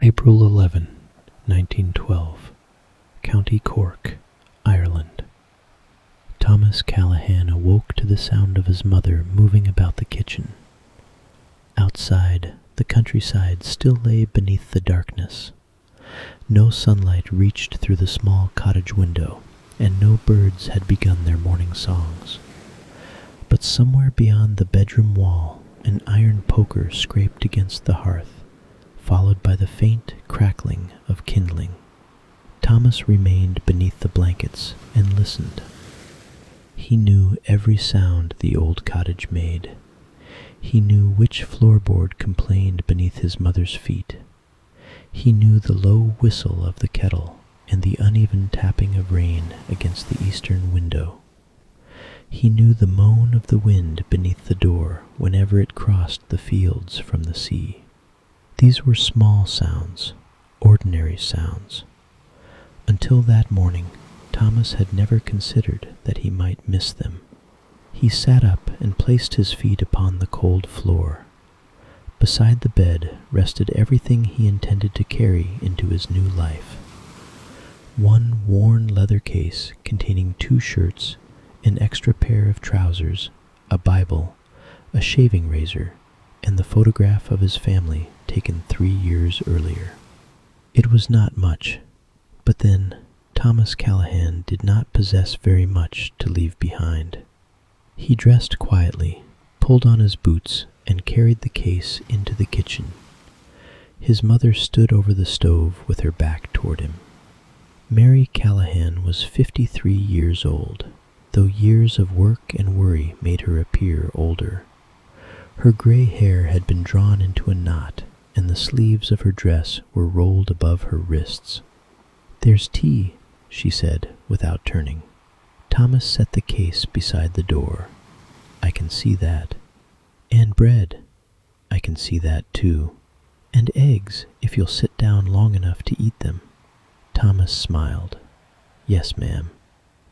April 11, 1912, County Cork, Ireland. Thomas Callahan awoke to the sound of his mother moving about the kitchen. Outside, the countryside still lay beneath the darkness. No sunlight reached through the small cottage window, and no birds had begun their morning songs. But somewhere beyond the bedroom wall, an iron poker scraped against the hearth, followed by the faint crackling of kindling. Thomas remained beneath the blankets and listened. He knew every sound the old cottage made. He knew which floorboard complained beneath his mother's feet. He knew the low whistle of the kettle and the uneven tapping of rain against the eastern window. He knew the moan of the wind beneath the door whenever it crossed the fields from the sea. These were small sounds, ordinary sounds. Until that morning, Thomas had never considered that he might miss them. He sat up and placed his feet upon the cold floor. Beside the bed rested everything he intended to carry into his new life. One worn leather case containing 2 shirts, an extra pair of trousers, a Bible, a shaving razor, and the photograph of his family taken 3 years earlier. It was not much, but then Thomas Callahan did not possess very much to leave behind. He dressed quietly, pulled on his boots, and carried the case into the kitchen. His mother stood over the stove with her back toward him. Mary Callahan was 53 years old, though years of work and worry made her appear older. Her gray hair had been drawn into a knot, and the sleeves of her dress were rolled above her wrists. "There's tea," she said, without turning. Thomas set the case beside the door. "I can see that." "And bread." "I can see that too." "And eggs, if you'll sit down long enough to eat them." Thomas smiled. "Yes, ma'am."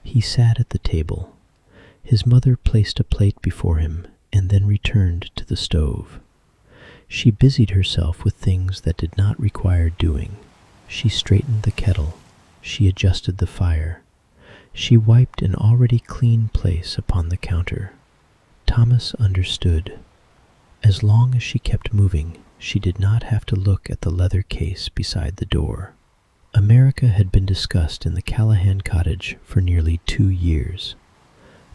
He sat at the table. His mother placed a plate before him and then returned to the stove. She busied herself with things that did not require doing. She straightened the kettle. She adjusted the fire. She wiped an already clean place upon the counter. Thomas understood. As long as she kept moving, she did not have to look at the leather case beside the door. America had been discussed in the Callahan cottage for nearly 2 years.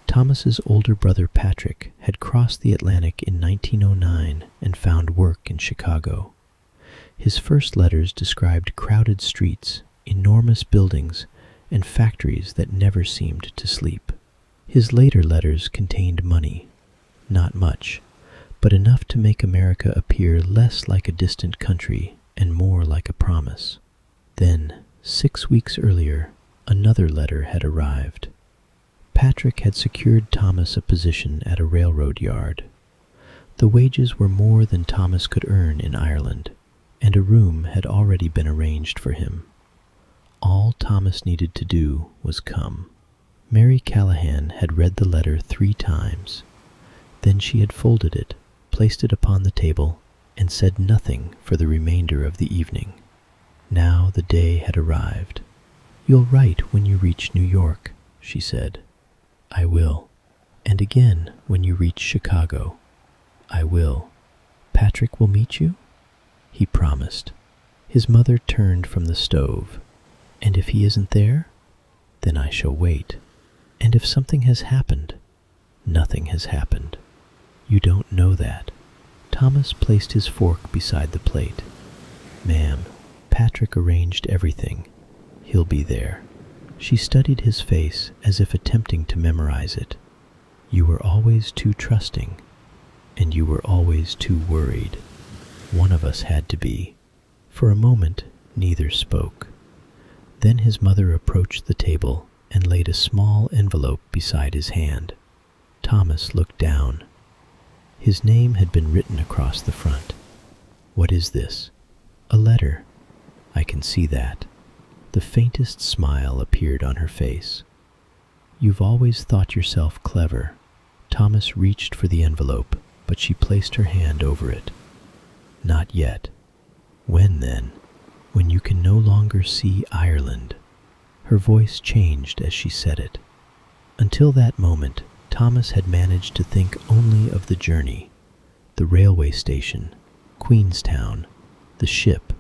Thomas's older brother Patrick had crossed the Atlantic in 1909 and found work in Chicago. His first letters described crowded streets, enormous buildings, and factories that never seemed to sleep. His later letters contained money. Not much, but enough to make America appear less like a distant country and more like a promise. Then, 6 weeks earlier, another letter had arrived. Patrick had secured Thomas a position at a railroad yard. The wages were more than Thomas could earn in Ireland, and a room had already been arranged for him. All Thomas needed to do was come. Mary Callahan had read the letter 3 times. Then she had folded it, placed it upon the table, and said nothing for the remainder of the evening. Now the day had arrived. "You'll write when you reach New York," she said. "I will. And again when you reach Chicago." "I will." "Patrick will meet you?" He promised. His mother turned from the stove. "And if he isn't there?" "Then I shall wait." "And if something has happened?" "Nothing has happened." "You don't know that." Thomas placed his fork beside the plate. "Ma'am, Patrick arranged everything. He'll be there." She studied his face as if attempting to memorize it. "You were always too trusting, and you were always too worried. One of us had to be." For a moment, neither spoke. Then his mother approached the table and laid a small envelope beside his hand. Thomas looked down. His name had been written across the front. "What is this?" "A letter." "I can see that." The faintest smile appeared on her face. "You've always thought yourself clever." Thomas reached for the envelope, but she placed her hand over it. "Not yet." "When then?" when you can no longer see Ireland." Her voice changed as she said it. Until that moment, Thomas had managed to think only of the journey, the railway station, Queenstown, the ship,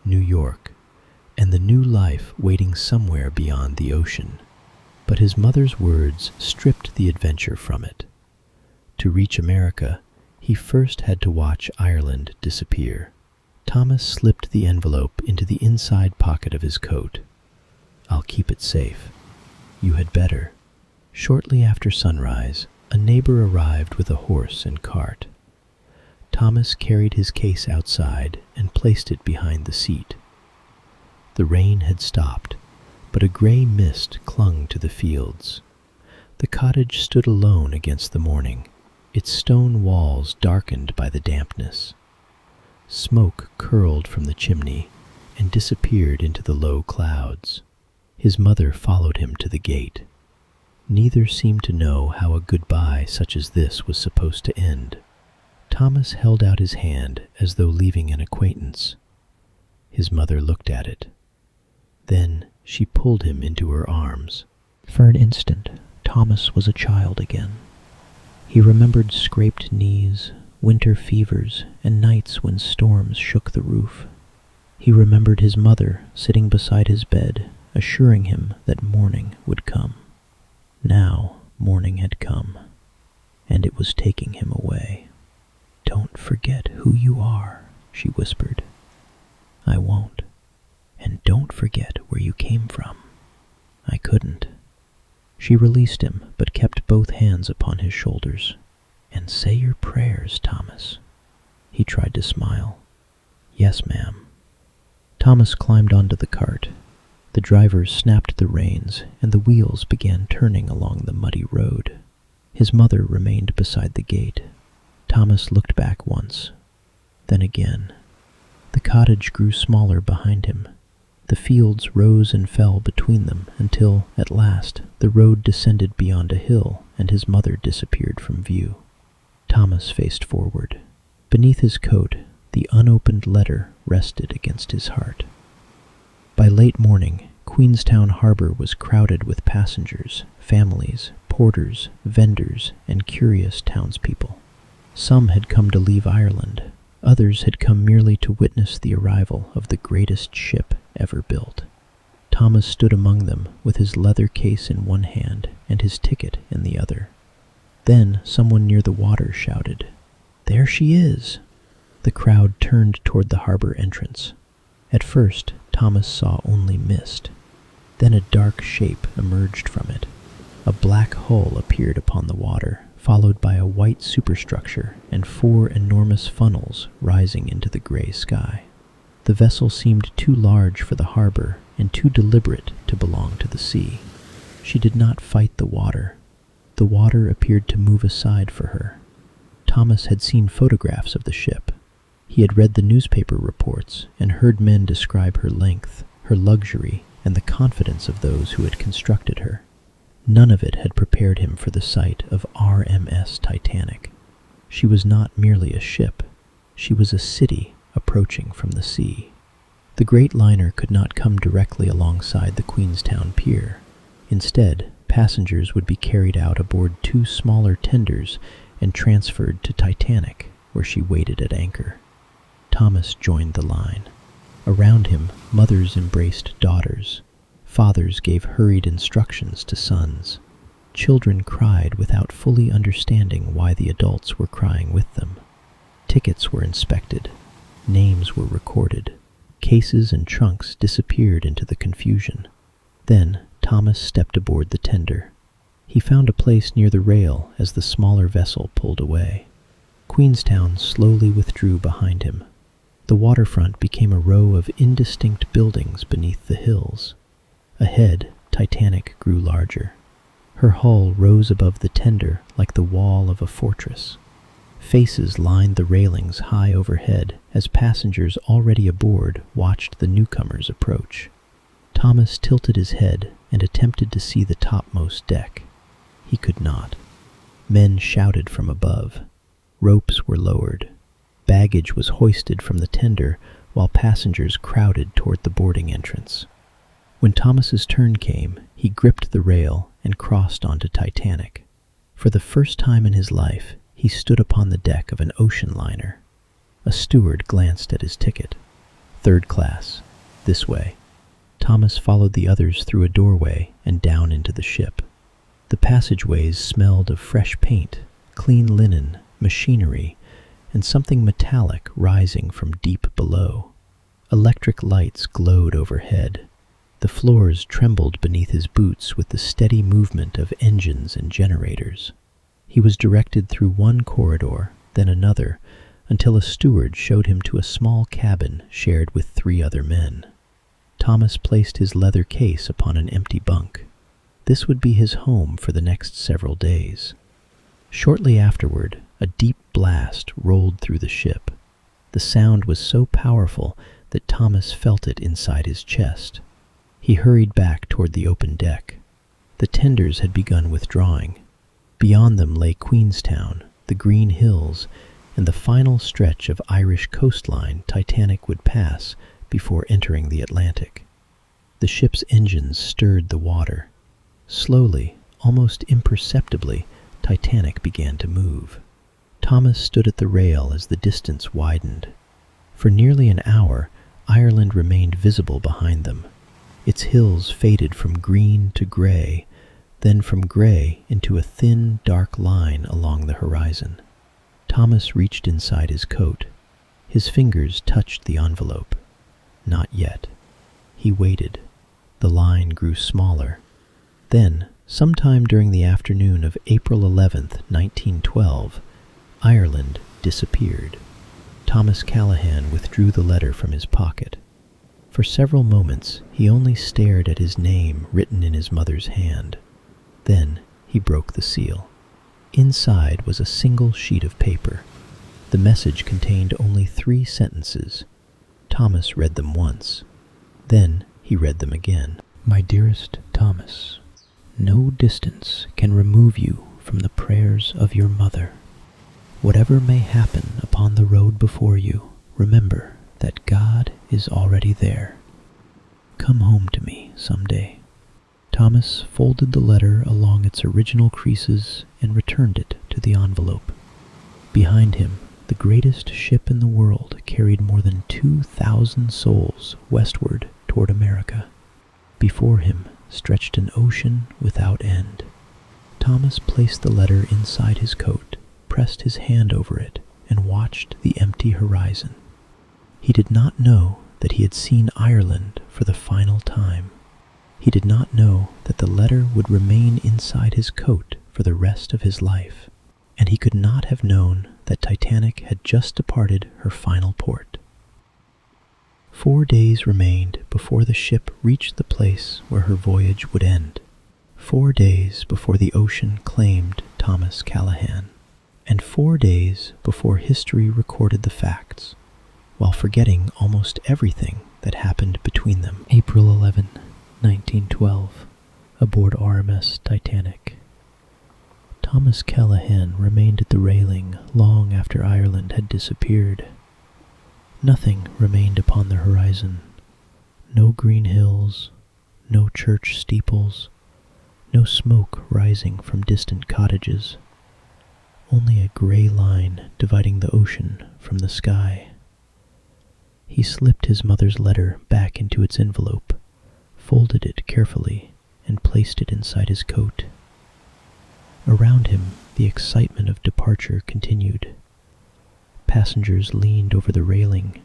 New York, and the new life waiting somewhere beyond the ocean. But his mother's words stripped the adventure from it. To reach America, he first had to watch Ireland disappear. Thomas slipped the envelope into the inside pocket of his coat. "I'll keep it safe. You had better." Shortly after sunrise, a neighbor arrived with a horse and cart. Thomas carried his case outside and placed it behind the seat. The rain had stopped, but a gray mist clung to the fields. The cottage stood alone against the morning, its stone walls darkened by the dampness. Smoke curled from the chimney and disappeared into the low clouds. His mother followed him to the gate. Neither seemed to know how a goodbye such as this was supposed to end. Thomas held out his hand as though leaving an acquaintance. His mother looked at it. Then she pulled him into her arms. For an instant, Thomas was a child again. He remembered scraped knees, winter fevers, and nights when storms shook the roof. He remembered his mother sitting beside his bed, assuring him that morning would come. Now morning had come, and it was taking him away. "Don't forget who you are," she whispered. "I won't. And don't forget where you came from." "I couldn't." She released him, but kept both hands upon his shoulders. "And say your prayers, Thomas." He tried to smile. "Yes, ma'am." Thomas climbed onto the cart. The driver snapped the reins, and the wheels began turning along the muddy road. His mother remained beside the gate. Thomas looked back once, then again. The cottage grew smaller behind him. The fields rose and fell between them until, at last, the road descended beyond a hill and his mother disappeared from view. Thomas faced forward. Beneath his coat, the unopened letter rested against his heart. By late morning, Queenstown harbor was crowded with passengers, families, porters, vendors, and curious townspeople. Some had come to leave Ireland. Others had come merely to witness the arrival of the greatest ship ever built. Thomas stood among them with his leather case in one hand and his ticket in the other. Then someone near the water shouted, "There she is!" The crowd turned toward the harbor entrance. At first, Thomas saw only mist. Then a dark shape emerged from it. A black hull appeared upon the water, followed by a white superstructure and 4 enormous funnels rising into the gray sky. The vessel seemed too large for the harbor and too deliberate to belong to the sea. She did not fight the water. The water appeared to move aside for her. Thomas had seen photographs of the ship. He had read the newspaper reports and heard men describe her length, her luxury, and the confidence of those who had constructed her. None of it had prepared him for the sight of RMS Titanic. She was not merely a ship. She was a city approaching from the sea. The great liner could not come directly alongside the Queenstown pier. Instead, passengers would be carried out aboard 2 smaller tenders and transferred to Titanic, where she waited at anchor. Thomas joined the line. Around him, mothers embraced daughters. Fathers gave hurried instructions to sons. Children cried without fully understanding why the adults were crying with them. Tickets were inspected. Names were recorded. Cases and trunks disappeared into the confusion. Then Thomas stepped aboard the tender. He found a place near the rail as the smaller vessel pulled away. Queenstown slowly withdrew behind him. The waterfront became a row of indistinct buildings beneath the hills. Ahead, Titanic grew larger. Her hull rose above the tender like the wall of a fortress. Faces lined the railings high overhead as passengers already aboard watched the newcomers approach. Thomas tilted his head and attempted to see the topmost deck. He could not. Men shouted from above. Ropes were lowered. Baggage was hoisted from the tender, while passengers crowded toward the boarding entrance. When Thomas's turn came, he gripped the rail and crossed onto Titanic. For the first time in his life, he stood upon the deck of an ocean liner. A steward glanced at his ticket. "Third class. This way." Thomas followed the others through a doorway and down into the ship. The passageways smelled of fresh paint, clean linen, machinery, and something metallic rising from deep below. Electric lights glowed overhead. The floors trembled beneath his boots with the steady movement of engines and generators. He was directed through one corridor, then another, until a steward showed him to a small cabin shared with 3 other men. Thomas placed his leather case upon an empty bunk. This would be his home for the next several days. Shortly afterward, a deep blast rolled through the ship. The sound was so powerful that Thomas felt it inside his chest. He hurried back toward the open deck. The tenders had begun withdrawing. Beyond them lay Queenstown, the green hills, and the final stretch of Irish coastline Titanic would pass before entering the Atlantic. The ship's engines stirred the water. Slowly, almost imperceptibly, Titanic began to move. Thomas stood at the rail as the distance widened. For nearly an hour, Ireland remained visible behind them. Its hills faded from green to gray, then from gray into a thin, dark line along the horizon. Thomas reached inside his coat. His fingers touched the envelope. Not yet. He waited. The line grew smaller. Then, sometime during the afternoon of April 11th, 1912, Ireland disappeared. Thomas Callahan withdrew the letter from his pocket. For several moments, he only stared at his name written in his mother's hand. Then he broke the seal. Inside was a single sheet of paper. The message contained only 3 sentences. Thomas read them once. Then he read them again. "My dearest Thomas, no distance can remove you from the prayers of your mother. Whatever may happen upon the road before you, remember that God is already there. Come home to me someday." Thomas folded the letter along its original creases and returned it to the envelope. Behind him, the greatest ship in the world carried more than 2,000 souls westward toward America. Before him stretched an ocean without end. Thomas placed the letter inside his coat, pressed his hand over it, and watched the empty horizon. He did not know that he had seen Ireland for the final time. He did not know that the letter would remain inside his coat for the rest of his life, and he could not have known that Titanic had just departed her final port. 4 days remained before the ship reached the place where her voyage would end. 4 days before the ocean claimed Thomas Callahan, and 4 days before history recorded the facts, while forgetting almost everything that happened between them. April 11, 1912, aboard RMS Titanic. Thomas Callahan remained at the railing long after Ireland had disappeared. Nothing remained upon the horizon. No green hills, no church steeples, no smoke rising from distant cottages. Only a gray line dividing the ocean from the sky. He slipped his mother's letter back into its envelope, folded it carefully, and placed it inside his coat. Around him, the excitement of departure continued. Passengers leaned over the railing,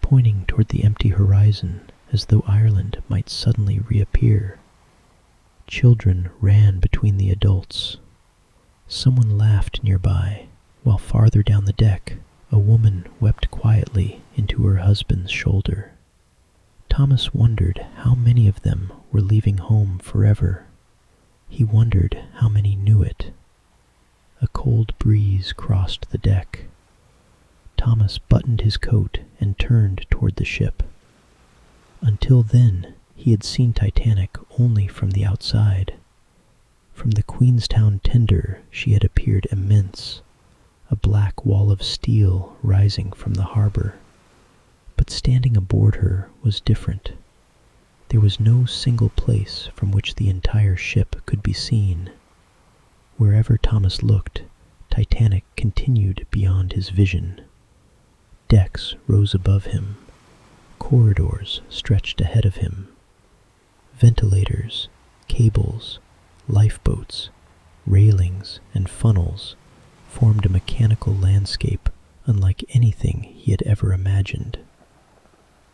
pointing toward the empty horizon as though Ireland might suddenly reappear. Children ran between the adults. Someone laughed nearby, while farther down the deck, a woman wept quietly into her husband's shoulder. Thomas wondered how many of them were leaving home forever. He wondered how many knew it. A cold breeze crossed the deck. Thomas buttoned his coat and turned toward the ship. Until then, he had seen Titanic only from the outside. From the Queenstown tender, she had appeared immense, a black wall of steel rising from the harbor. But standing aboard her was different. There was no single place from which the entire ship could be seen. Wherever Thomas looked, Titanic continued beyond his vision. Decks rose above him. Corridors stretched ahead of him. Ventilators, cables, lifeboats, railings, and funnels formed a mechanical landscape unlike anything he had ever imagined.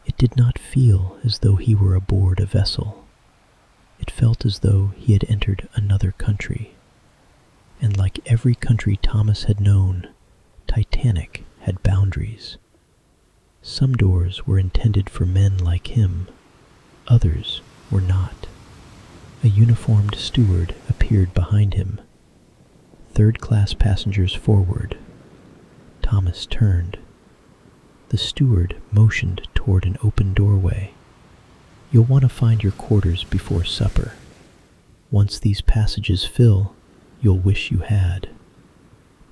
It did not feel as though he were aboard a vessel. It felt as though he had entered another country. And like every country Thomas had known, Titanic had boundaries. Some doors were intended for men like him. Others were not. A uniformed steward appeared behind him. Third-class passengers forward. Thomas turned. The steward motioned toward an open doorway. You'll want to find your quarters before supper. Once these passages fill, you'll wish you had.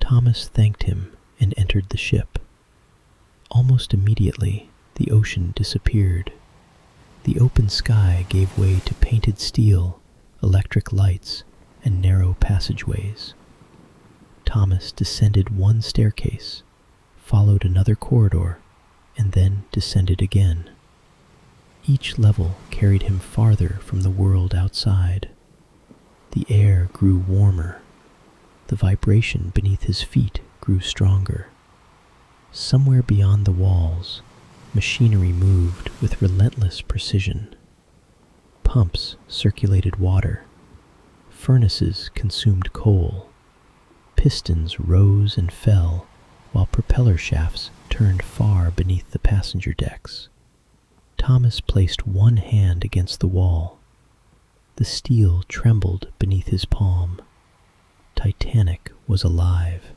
Thomas thanked him and entered the ship. Almost immediately, the ocean disappeared. The open sky gave way to painted steel, electric lights, and narrow passageways. Thomas descended one staircase, followed another corridor, and then descended again. Each level carried him farther from the world outside. The air grew warmer. The vibration beneath his feet grew stronger. Somewhere beyond the walls, machinery moved with relentless precision. Pumps circulated water. Furnaces consumed coal. Pistons rose and fell, while propeller shafts turned far beneath the passenger decks. Thomas placed one hand against the wall. The steel trembled beneath his palm. Titanic was alive.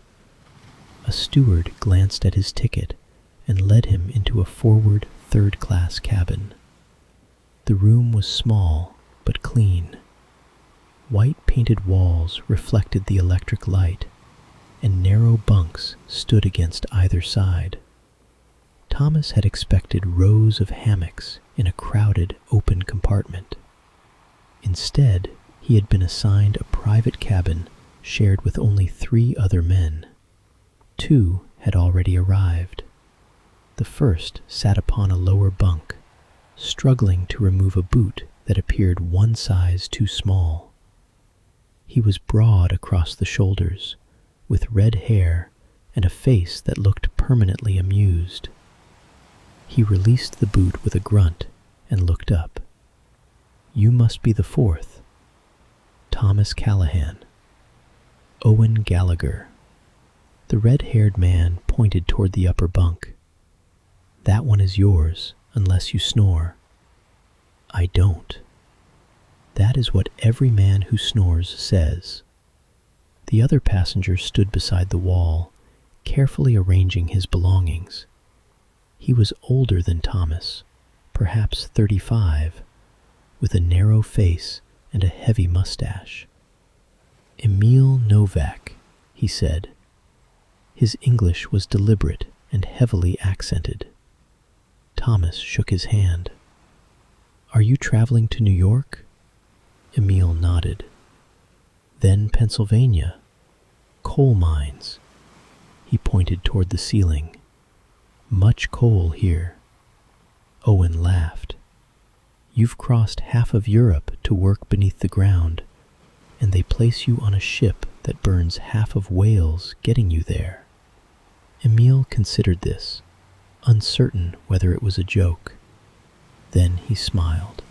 A steward glanced at his ticket and led him into a forward third-class cabin. The room was small but clean. White painted walls reflected the electric light, and narrow bunks stood against either side. Thomas had expected rows of hammocks in a crowded open compartment. Instead, he had been assigned a private cabin shared with only 3 other men. 2 had already arrived. The first sat upon a lower bunk, struggling to remove a boot that appeared one size too small. He was broad across the shoulders, with red hair and a face that looked permanently amused. He released the boot with a grunt and looked up. You must be the 4th. Thomas Callahan. Owen Gallagher. The red-haired man pointed toward the upper bunk. That one is yours, unless you snore. I don't. That is what every man who snores says. The other passenger stood beside the wall, carefully arranging his belongings. He was older than Thomas, perhaps 35, with a narrow face and a heavy mustache. Emil Novak, he said. His English was deliberate and heavily accented. Thomas shook his hand. Are you traveling to New York? Emil nodded. Then Pennsylvania. Coal mines. He pointed toward the ceiling. Much coal here. Owen laughed. You've crossed half of Europe to work beneath the ground, and they place you on a ship that burns half of Wales getting you there. Emil considered this, uncertain whether it was a joke. Then he smiled.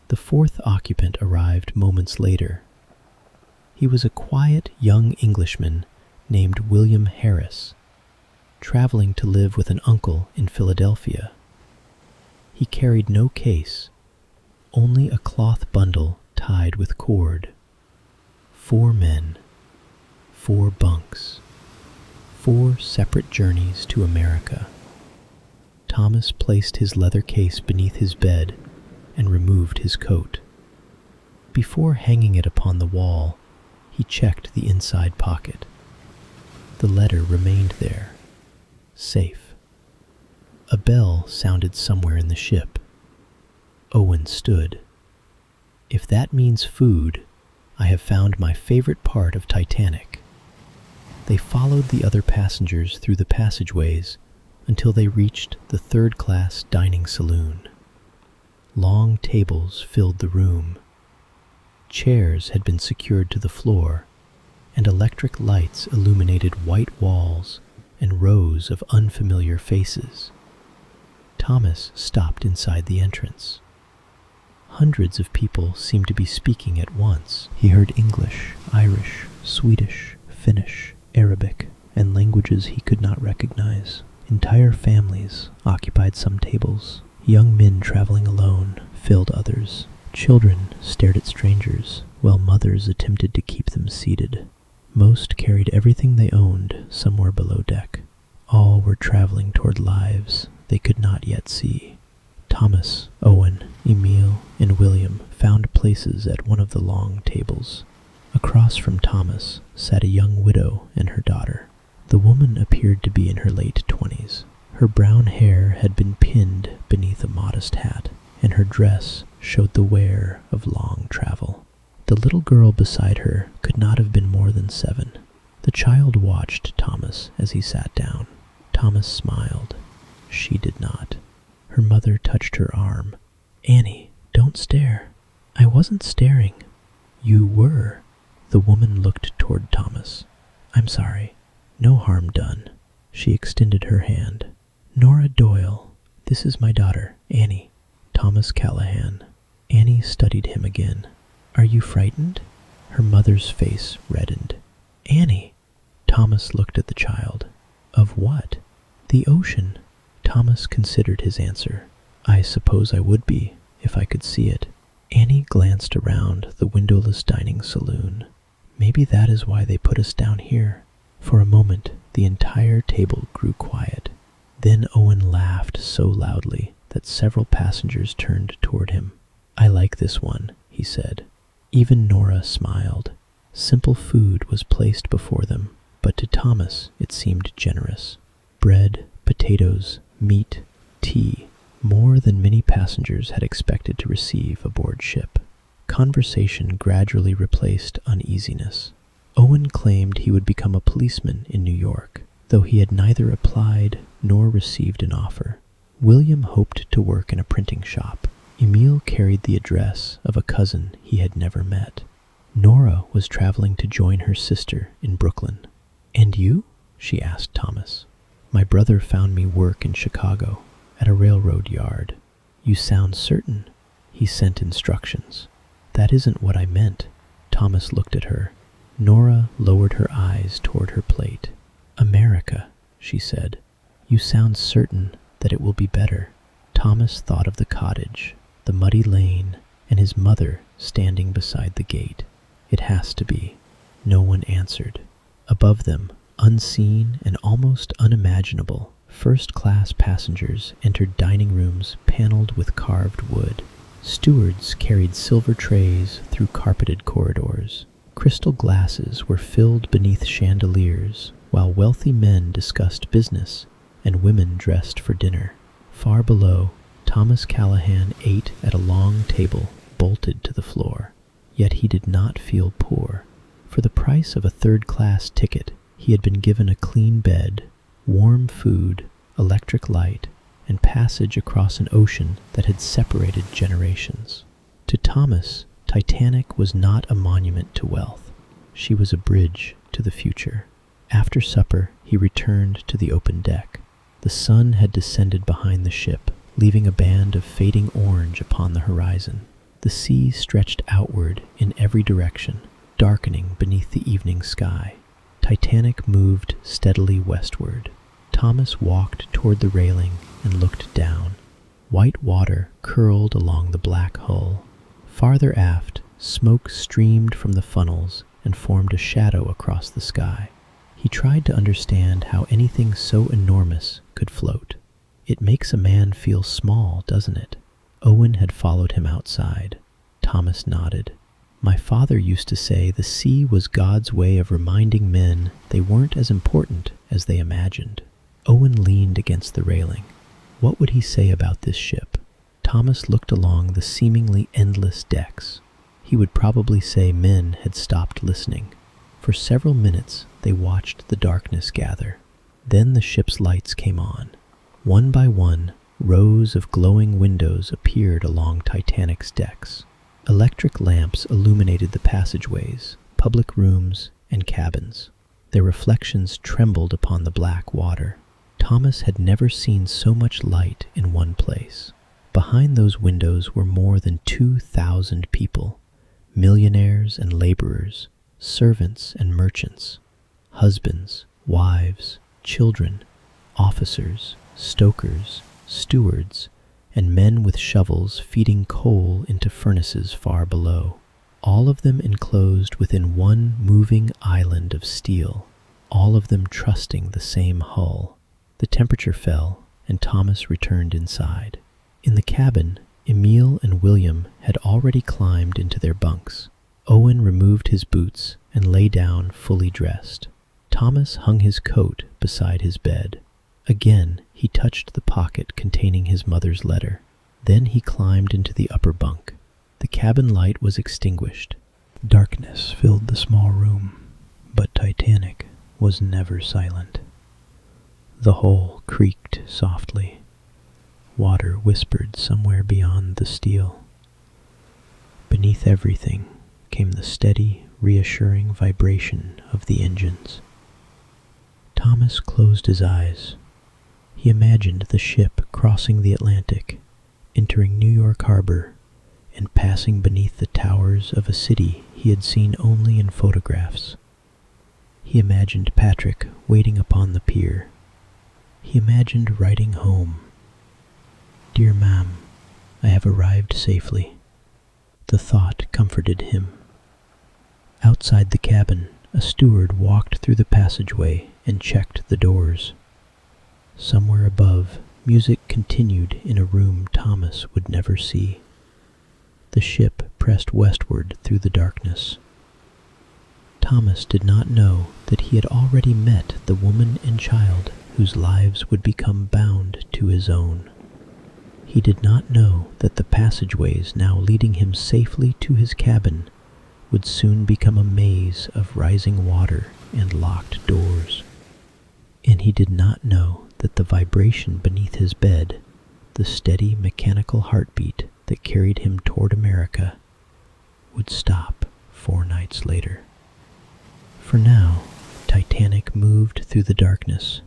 The 4th occupant arrived moments later. He was a quiet young Englishman named William Harris, traveling to live with an uncle in Philadelphia. He carried no case, only a cloth bundle tied with cord. 4 men, 4 bunks, 4 separate journeys to America. Thomas placed his leather case beneath his bed and removed his coat. Before hanging it upon the wall, he checked the inside pocket. The letter remained there, safe. A bell sounded somewhere in the ship. Owen stood. If that means food, I have found my favorite part of Titanic. They followed the other passengers through the passageways until they reached the third-class dining saloon. Long tables filled the room. Chairs had been secured to the floor, and electric lights illuminated white walls and rows of unfamiliar faces. Thomas stopped inside the entrance. Hundreds of people seemed to be speaking at once. He heard English, Irish, Swedish, Finnish, Arabic, and languages he could not recognize. Entire families occupied some tables. Young men traveling alone filled others. Children stared at strangers, while mothers attempted to keep them seated. Most carried everything they owned somewhere below deck. All were traveling toward lives they could not yet see. Thomas, Owen, Emile, and William found places at one of the long tables. Across from Thomas sat a young widow and her daughter. The woman appeared to be in her late 20s. Her brown hair had been pinned beneath a modest hat, and her dress showed the wear of long travel. The little girl beside her could not have been more than 7. The child watched Thomas as he sat down. Thomas smiled. She did not. Her mother touched her arm. "Annie, don't stare." "I wasn't staring." "You were." The woman looked toward Thomas. "I'm sorry. No harm done." She extended her hand. "Nora Doyle. This is my daughter, Annie." Thomas Callahan. Annie studied him again. "Are you frightened?" Her mother's face reddened. "Annie." Thomas looked at the child. "Of what?" "The ocean." Thomas considered his answer. "I suppose I would be, if I could see it." Annie glanced around the windowless dining saloon. "Maybe that is why they put us down here." For a moment, the entire table grew quiet. Then Owen laughed so loudly that several passengers turned toward him. "I like this one," he said. Even Nora smiled. Simple food was placed before them, but to Thomas it seemed generous. Bread, potatoes, meat, tea, more than many passengers had expected to receive aboard ship. Conversation gradually replaced uneasiness. Owen claimed he would become a policeman in New York, though he had neither applied nor received an offer. William hoped to work in a printing shop. Emile carried the address of a cousin he had never met. Nora was traveling to join her sister in Brooklyn. "And you?" she asked Thomas. "My brother found me work in Chicago, at a railroad yard." "You sound certain." "He sent instructions." "That isn't what I meant." Thomas looked at her. Nora lowered her eyes toward her plate. "America," she said. "You sound certain that it will be better." Thomas thought of the cottage, the muddy lane, and his mother standing beside the gate. "It has to be." No one answered. Above them, unseen and almost unimaginable, first-class passengers entered dining rooms paneled with carved wood. Stewards carried silver trays through carpeted corridors. Crystal glasses were filled beneath chandeliers, while wealthy men discussed business and women dressed for dinner. Far below, Thomas Callahan ate at a long table bolted to the floor. Yet he did not feel poor. For the price of a third-class ticket, he had been given a clean bed, warm food, electric light, and passage across an ocean that had separated generations. To Thomas, Titanic was not a monument to wealth. She was a bridge to the future. After supper, he returned to the open deck. The sun had descended behind the ship, leaving a band of fading orange upon the horizon. The sea stretched outward in every direction, darkening beneath the evening sky. Titanic moved steadily westward. Thomas walked toward the railing and looked down. White water curled along the black hull. Farther aft, smoke streamed from the funnels and formed a shadow across the sky. He tried to understand how anything so enormous could float. "It makes a man feel small, doesn't it?" Owen had followed him outside. Thomas nodded. "My father used to say the sea was God's way of reminding men they weren't as important as they imagined." Owen leaned against the railing. What would he say about this ship? Thomas looked along the seemingly endless decks. He would probably say men had stopped listening. For several minutes, they watched the darkness gather. Then the ship's lights came on. One by one, rows of glowing windows appeared along Titanic's decks. Electric lamps illuminated the passageways, public rooms, and cabins. Their reflections trembled upon the black water. Thomas had never seen so much light in one place. Behind those windows were more than 2,000 people, millionaires and laborers, servants and merchants, husbands, wives, children, officers, stokers, stewards, and men with shovels feeding coal into furnaces far below, all of them enclosed within one moving island of steel, all of them trusting the same hull. The temperature fell, and Thomas returned inside. In the cabin, Emile and William had already climbed into their bunks. Owen removed his boots and lay down fully dressed. Thomas hung his coat beside his bed. Again, he touched the pocket containing his mother's letter. Then he climbed into the upper bunk. The cabin light was extinguished. Darkness filled the small room, but Titanic was never silent. The hull creaked softly. Water whispered somewhere beyond the steel. Beneath everything came the steady, reassuring vibration of the engines. Thomas closed his eyes. He imagined the ship crossing the Atlantic, entering New York Harbor, and passing beneath the towers of a city he had seen only in photographs. He imagined Patrick waiting upon the pier. He imagined writing home. "Dear Ma'am, I have arrived safely." The thought comforted him. Outside the cabin, a steward walked through the passageway and checked the doors. Somewhere above, music continued in a room Thomas would never see. The ship pressed westward through the darkness. Thomas did not know that he had already met the woman and child whose lives would become bound to his own. He did not know that the passageways now leading him safely to his cabin would soon become a maze of rising water and locked doors. And he did not know that the vibration beneath his bed, the steady mechanical heartbeat that carried him toward America, would stop 4 nights later. For now, Titanic moved through the darkness,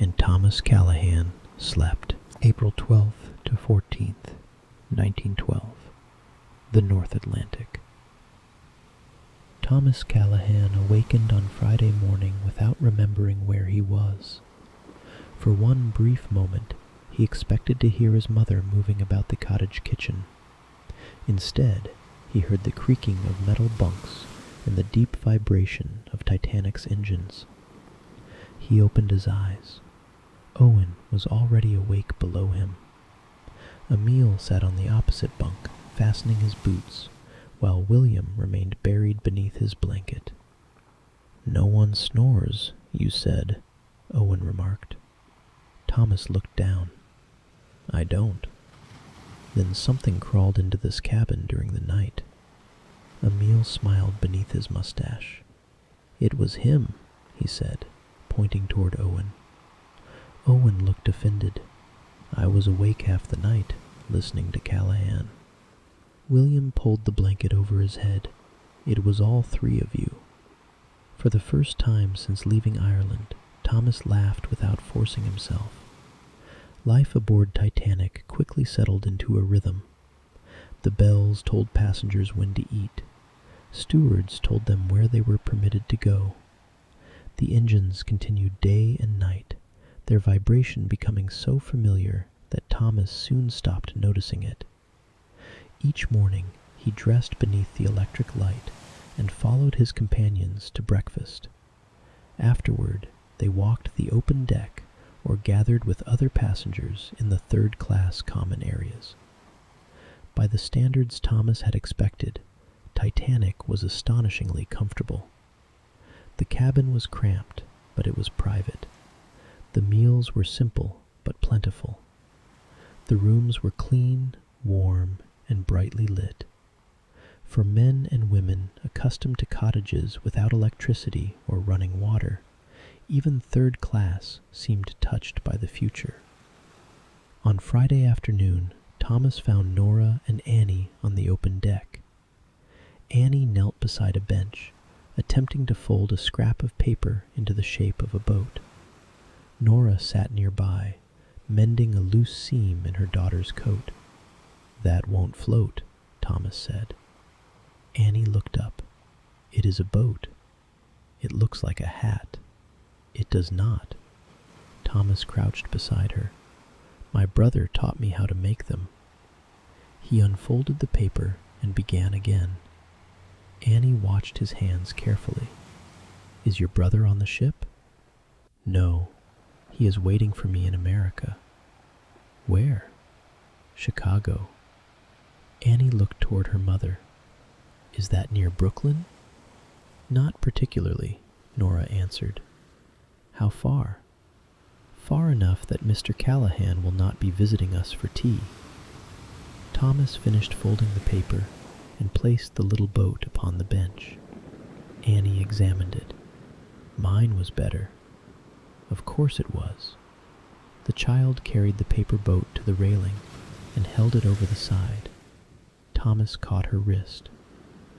and Thomas Callahan slept. April 12th to 14th, 1912. The North Atlantic. Thomas Callahan awakened on Friday morning without remembering where he was. For one brief moment, he expected to hear his mother moving about the cottage kitchen. Instead, he heard the creaking of metal bunks and the deep vibration of Titanic's engines. He opened his eyes. Owen was already awake below him. Emile sat on the opposite bunk, fastening his boots, while William remained buried beneath his blanket. "No one snores, you said," Owen remarked. Thomas looked down. "I don't." "Then something crawled into this cabin during the night." Emile smiled beneath his mustache. "It was him," he said, pointing toward Owen. Owen looked offended. "I was awake half the night, listening to Callahan." William pulled the blanket over his head. "It was all 3 of you." For the first time since leaving Ireland, Thomas laughed without forcing himself. Life aboard Titanic quickly settled into a rhythm. The bells told passengers when to eat. Stewards told them where they were permitted to go. The engines continued day and night, their vibration becoming so familiar that Thomas soon stopped noticing it. Each morning, he dressed beneath the electric light and followed his companions to breakfast. Afterward, they walked the open deck or gathered with other passengers in the third-class common areas. By the standards Thomas had expected, Titanic was astonishingly comfortable. The cabin was cramped, but it was private. The meals were simple but plentiful. The rooms were clean, warm, and brightly lit. For men and women accustomed to cottages without electricity or running water, even third class seemed touched by the future. On Friday afternoon, Thomas found Nora and Annie on the open deck. Annie knelt beside a bench, attempting to fold a scrap of paper into the shape of a boat. Nora sat nearby, mending a loose seam in her daughter's coat. "That won't float," Thomas said. Annie looked up. "It is a boat. It looks like a hat." "It does not." Thomas crouched beside her. "My brother taught me how to make them." He unfolded the paper and began again. Annie watched his hands carefully. "Is your brother on the ship?" "No. He is waiting for me in America." "Where?" "Chicago." Annie looked toward her mother. "Is that near Brooklyn?" "Not particularly," Nora answered. "How far?" "Far enough that Mr. Callahan will not be visiting us for tea." Thomas finished folding the paper and placed the little boat upon the bench. Annie examined it. "Mine was better." Of course it was. The child carried the paper boat to the railing and held it over the side. Thomas caught her wrist.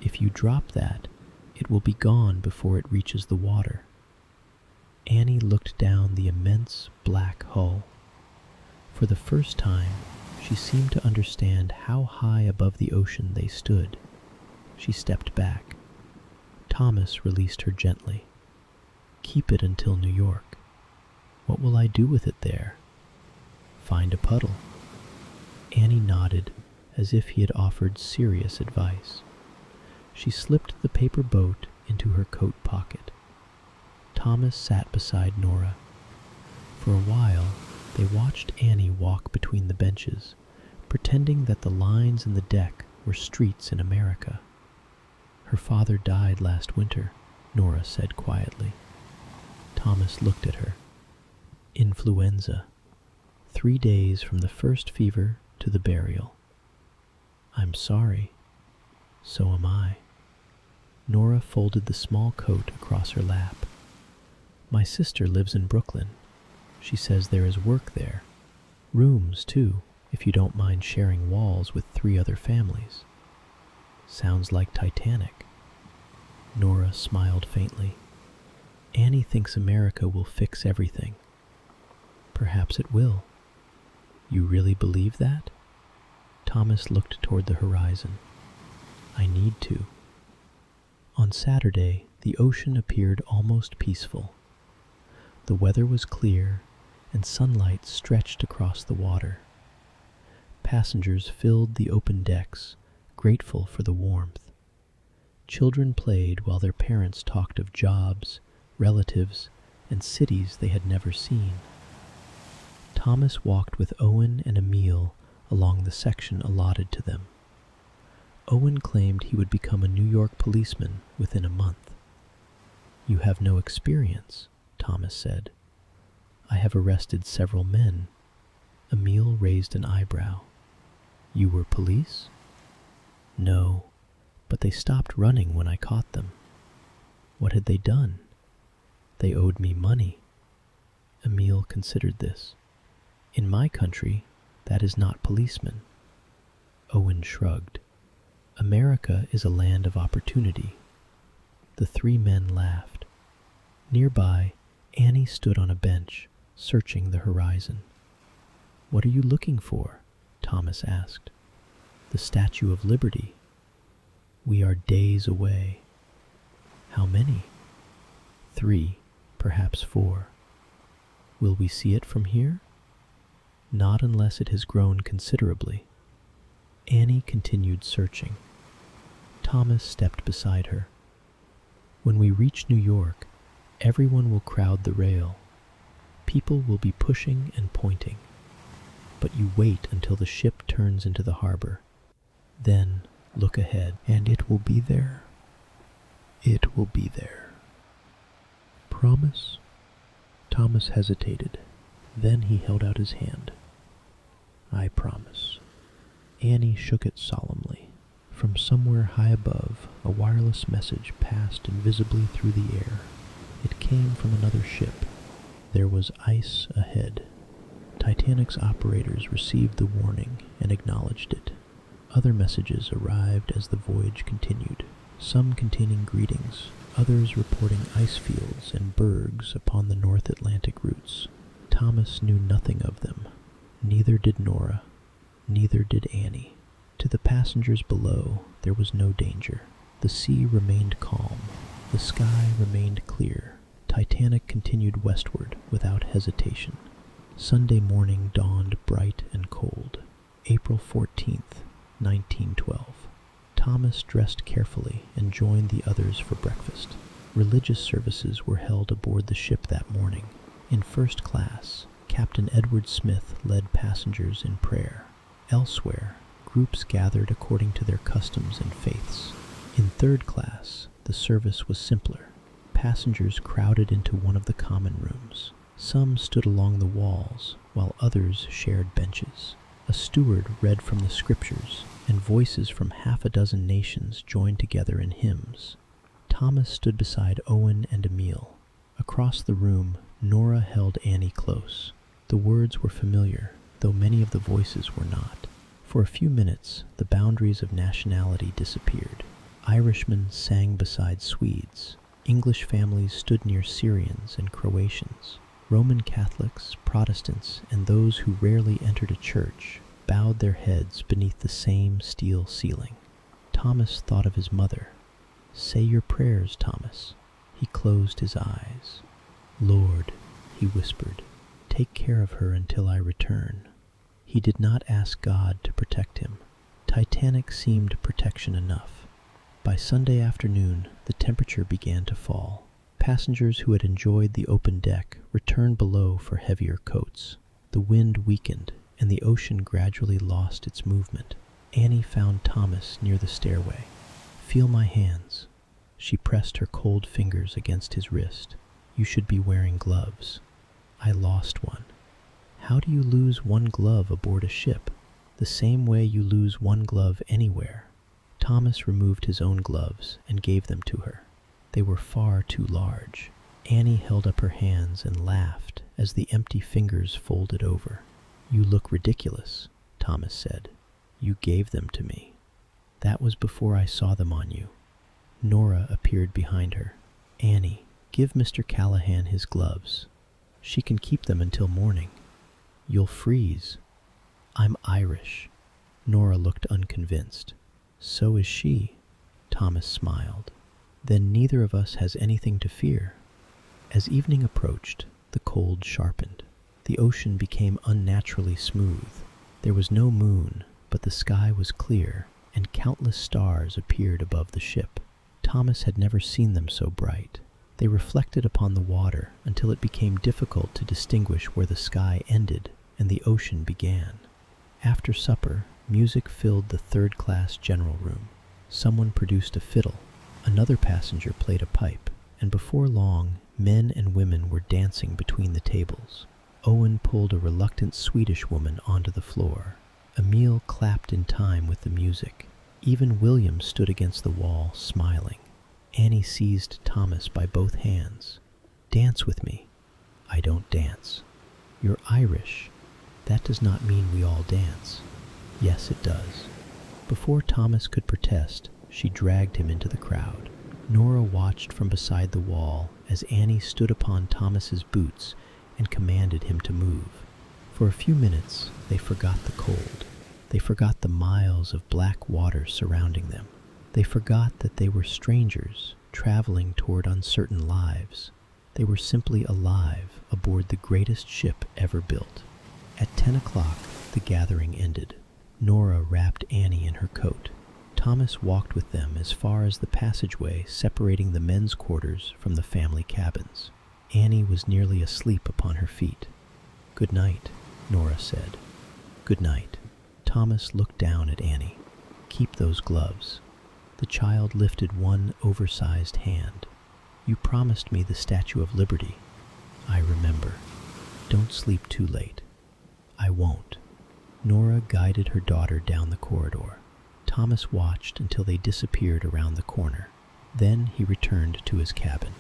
"If you drop that, it will be gone before it reaches the water." Annie looked down the immense black hull. For the first time, she seemed to understand how high above the ocean they stood. She stepped back. Thomas released her gently. "Keep it until New York." "What will I do with it there?" "Find a puddle." Annie nodded, as if he had offered serious advice. She slipped the paper boat into her coat pocket. Thomas sat beside Nora. For a while, they watched Annie walk between the benches, pretending that the lines in the deck were streets in America. "Her father died last winter," Nora said quietly. Thomas looked at her. "Influenza. 3 days from the first fever to the burial." "I'm sorry." "So am I." Nora folded the small coat across her lap. "My sister lives in Brooklyn. She says there is work there. Rooms, too, if you don't mind sharing walls with 3 other families." "Sounds like Titanic." Nora smiled faintly. "Annie thinks America will fix everything." "Perhaps it will." "You really believe that?" Thomas looked toward the horizon. "I need to." On Saturday, the ocean appeared almost peaceful. The weather was clear, and sunlight stretched across the water. Passengers filled the open decks, grateful for the warmth. Children played while their parents talked of jobs, relatives, and cities they had never seen. Thomas walked with Owen and Emile along the section allotted to them. Owen claimed he would become a New York policeman within a month. "You have no experience," Thomas said. "I have arrested several men." Emile raised an eyebrow. "You were police?" "No, but they stopped running when I caught them." "What had they done?" "They owed me money." Emile considered this. "In my country, that is not policeman." Owen shrugged. "America is a land of opportunity." The 3 men laughed. Nearby, Annie stood on a bench, searching the horizon. "What are you looking for?" Thomas asked. "The Statue of Liberty." "We are days away." "How many?" 3, perhaps 4. "Will we see it from here?" "Not unless it has grown considerably." Annie continued searching. Thomas stepped beside her. "When we reach New York, everyone will crowd the rail. People will be pushing and pointing. But you wait until the ship turns into the harbor. Then look ahead, and it will be there. It will be there." "Promise?" Thomas hesitated. Then he held out his hand. I promise." Annie shook it solemnly. From somewhere high above, a wireless message passed invisibly through the air. It came from another ship. There was ice ahead. Titanic's operators received the warning and acknowledged it. Other messages arrived as the voyage continued, some containing greetings, others reporting ice fields and bergs upon the North Atlantic routes. Thomas knew nothing of them. Neither did Nora. Neither did Annie. To the passengers below, there was no danger. The sea remained calm. The sky remained clear. Titanic continued westward without hesitation. Sunday morning dawned bright and cold. April 14th, 1912. Thomas dressed carefully and joined the others for breakfast. Religious services were held aboard the ship that morning. In first class, Captain Edward Smith led passengers in prayer. Elsewhere, groups gathered according to their customs and faiths. In third class, the service was simpler. Passengers crowded into one of the common rooms. Some stood along the walls, while others shared benches. A steward read from the scriptures, and voices from half a dozen nations joined together in hymns. Thomas stood beside Owen and Emile. Across the room, Nora held Annie close. The words were familiar, though many of the voices were not. For a few minutes, the boundaries of nationality disappeared. Irishmen sang beside Swedes. English families stood near Syrians and Croatians. Roman Catholics, Protestants, and those who rarely entered a church bowed their heads beneath the same steel ceiling. Thomas thought of his mother. "Say your prayers, Thomas." He closed his eyes. "Lord," he whispered, "take care of her until I return." He did not ask God to protect him. Titanic seemed protection enough. By Sunday afternoon, the temperature began to fall. Passengers who had enjoyed the open deck returned below for heavier coats. The wind weakened, and the ocean gradually lost its movement. Annie found Thomas near the stairway. "Feel my hands." She pressed her cold fingers against his wrist. "You should be wearing gloves." "I lost one." "How do you lose one glove aboard a ship?" "The same way you lose one glove anywhere." Thomas removed his own gloves and gave them to her. They were far too large. Annie held up her hands and laughed as the empty fingers folded over. "You look ridiculous," Thomas said. "You gave them to me." "That was before I saw them on you." Nora appeared behind her. "Annie, give Mr. Callahan his gloves. She can keep them until morning." "You'll freeze." "I'm Irish." Nora looked unconvinced. "So is she." Thomas smiled. "Then neither of us has anything to fear." As evening approached, the cold sharpened. The ocean became unnaturally smooth. There was no moon, but the sky was clear, and countless stars appeared above the ship. Thomas had never seen them so bright. They reflected upon the water until it became difficult to distinguish where the sky ended and the ocean began. After supper, music filled the third-class general room. Someone produced a fiddle. Another passenger played a pipe, and before long, men and women were dancing between the tables. Owen pulled a reluctant Swedish woman onto the floor. Emile clapped in time with the music. Even William stood against the wall, smiling. Annie seized Thomas by both hands. "Dance with me." "I don't dance." "You're Irish. That does not mean we all dance." "Yes, it does." Before Thomas could protest, she dragged him into the crowd. Nora watched from beside the wall as Annie stood upon Thomas's boots and commanded him to move. For a few minutes, they forgot the cold. They forgot the miles of black water surrounding them. They forgot that they were strangers traveling toward uncertain lives. They were simply alive aboard the greatest ship ever built. At 10 o'clock, the gathering ended. Nora wrapped Annie in her coat. Thomas walked with them as far as the passageway separating the men's quarters from the family cabins. Annie was nearly asleep upon her feet. "Good night," Nora said. "Good night." Thomas looked down at Annie. "Keep those gloves." The child lifted one oversized hand. "You promised me the Statue of Liberty." "I remember. Don't sleep too late." "I won't." Nora guided her daughter down the corridor. Thomas watched until they disappeared around the corner. Then he returned to his cabin.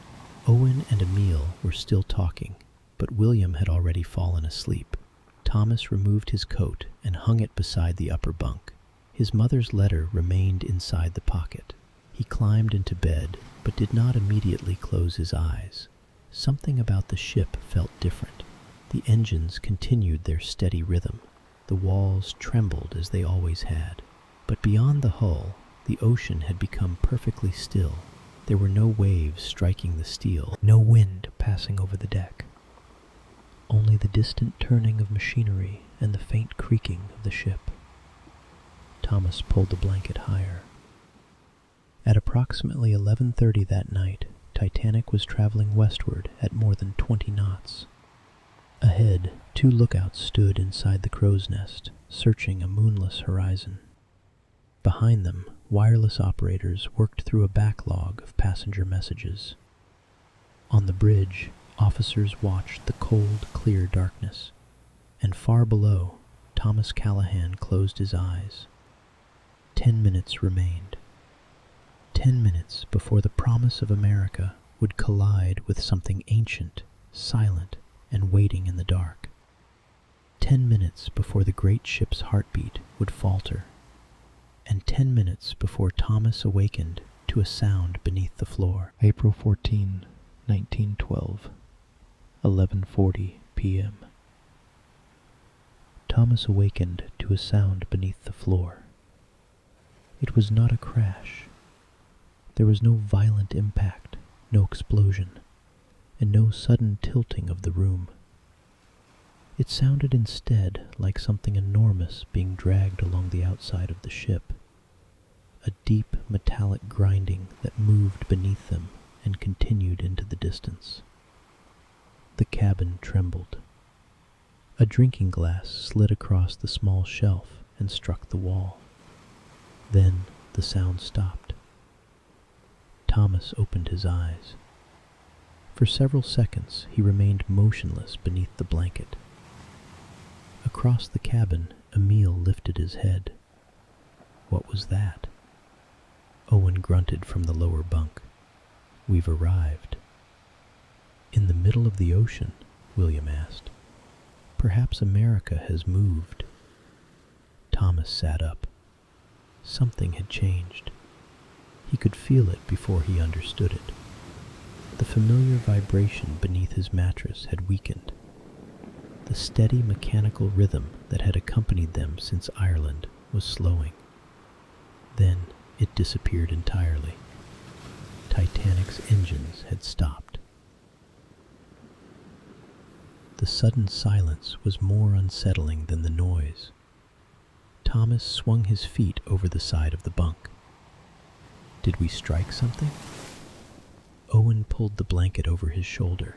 Owen and Emile were still talking, but William had already fallen asleep. Thomas removed his coat and hung it beside the upper bunk. His mother's letter remained inside the pocket. He climbed into bed, but did not immediately close his eyes. Something about the ship felt different. The engines continued their steady rhythm. The walls trembled as they always had. But beyond the hull, the ocean had become perfectly still. There were no waves striking the steel, no wind passing over the deck. Only the distant turning of machinery and the faint creaking of the ship. Thomas pulled the blanket higher. At approximately 11:30 that night, Titanic was traveling westward at more than 20 knots. Ahead, 2 lookouts stood inside the crow's nest, searching a moonless horizon. Behind them, wireless operators worked through a backlog of passenger messages. On the bridge, officers watched the cold, clear darkness, and far below, Thomas Callahan closed his eyes. 10 minutes remained. 10 minutes before the promise of America would collide with something ancient, silent, and waiting in the dark. 10 minutes before the great ship's heartbeat would falter. And 10 minutes before Thomas awakened to a sound beneath the floor. April 14, 1912, 11:40 p.m. Thomas awakened to a sound beneath the floor. It was not a crash. There was no violent impact, no explosion, and no sudden tilting of the room. It sounded instead like something enormous being dragged along the outside of the ship, a deep metallic grinding that moved beneath them and continued into the distance. The cabin trembled. A drinking glass slid across the small shelf and struck the wall. Then the sound stopped. Thomas opened his eyes. For several seconds he remained motionless beneath the blanket. Across the cabin, Emile lifted his head. What was that? Owen grunted from the lower bunk. We've arrived. In the middle of the ocean, William asked. Perhaps America has moved. Thomas sat up. Something had changed. He could feel it before he understood it. The familiar vibration beneath his mattress had weakened. The steady mechanical rhythm that had accompanied them since Ireland was slowing. Then it disappeared entirely. Titanic's engines had stopped. The sudden silence was more unsettling than the noise. Thomas swung his feet over the side of the bunk. Did we strike something? Owen pulled the blanket over his shoulder.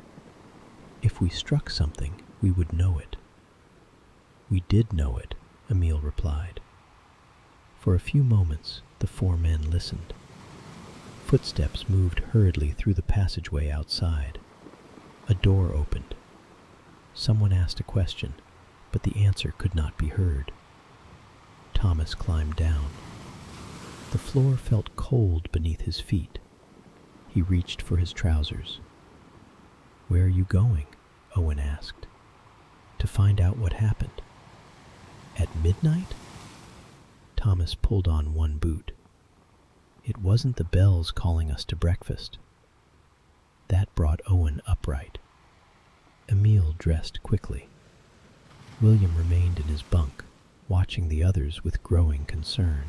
If we struck something, we would know it. We did know it, Emile replied. For a few moments, the 4 men listened. Footsteps moved hurriedly through the passageway outside. A door opened. Someone asked a question, but the answer could not be heard. Thomas climbed down. The floor felt cold beneath his feet. He reached for his trousers. Where are you going? Owen asked. To find out what happened. At midnight? Thomas pulled on one boot. It wasn't the bells calling us to breakfast. That brought Owen upright. Emile dressed quickly. William remained in his bunk, watching the others with growing concern.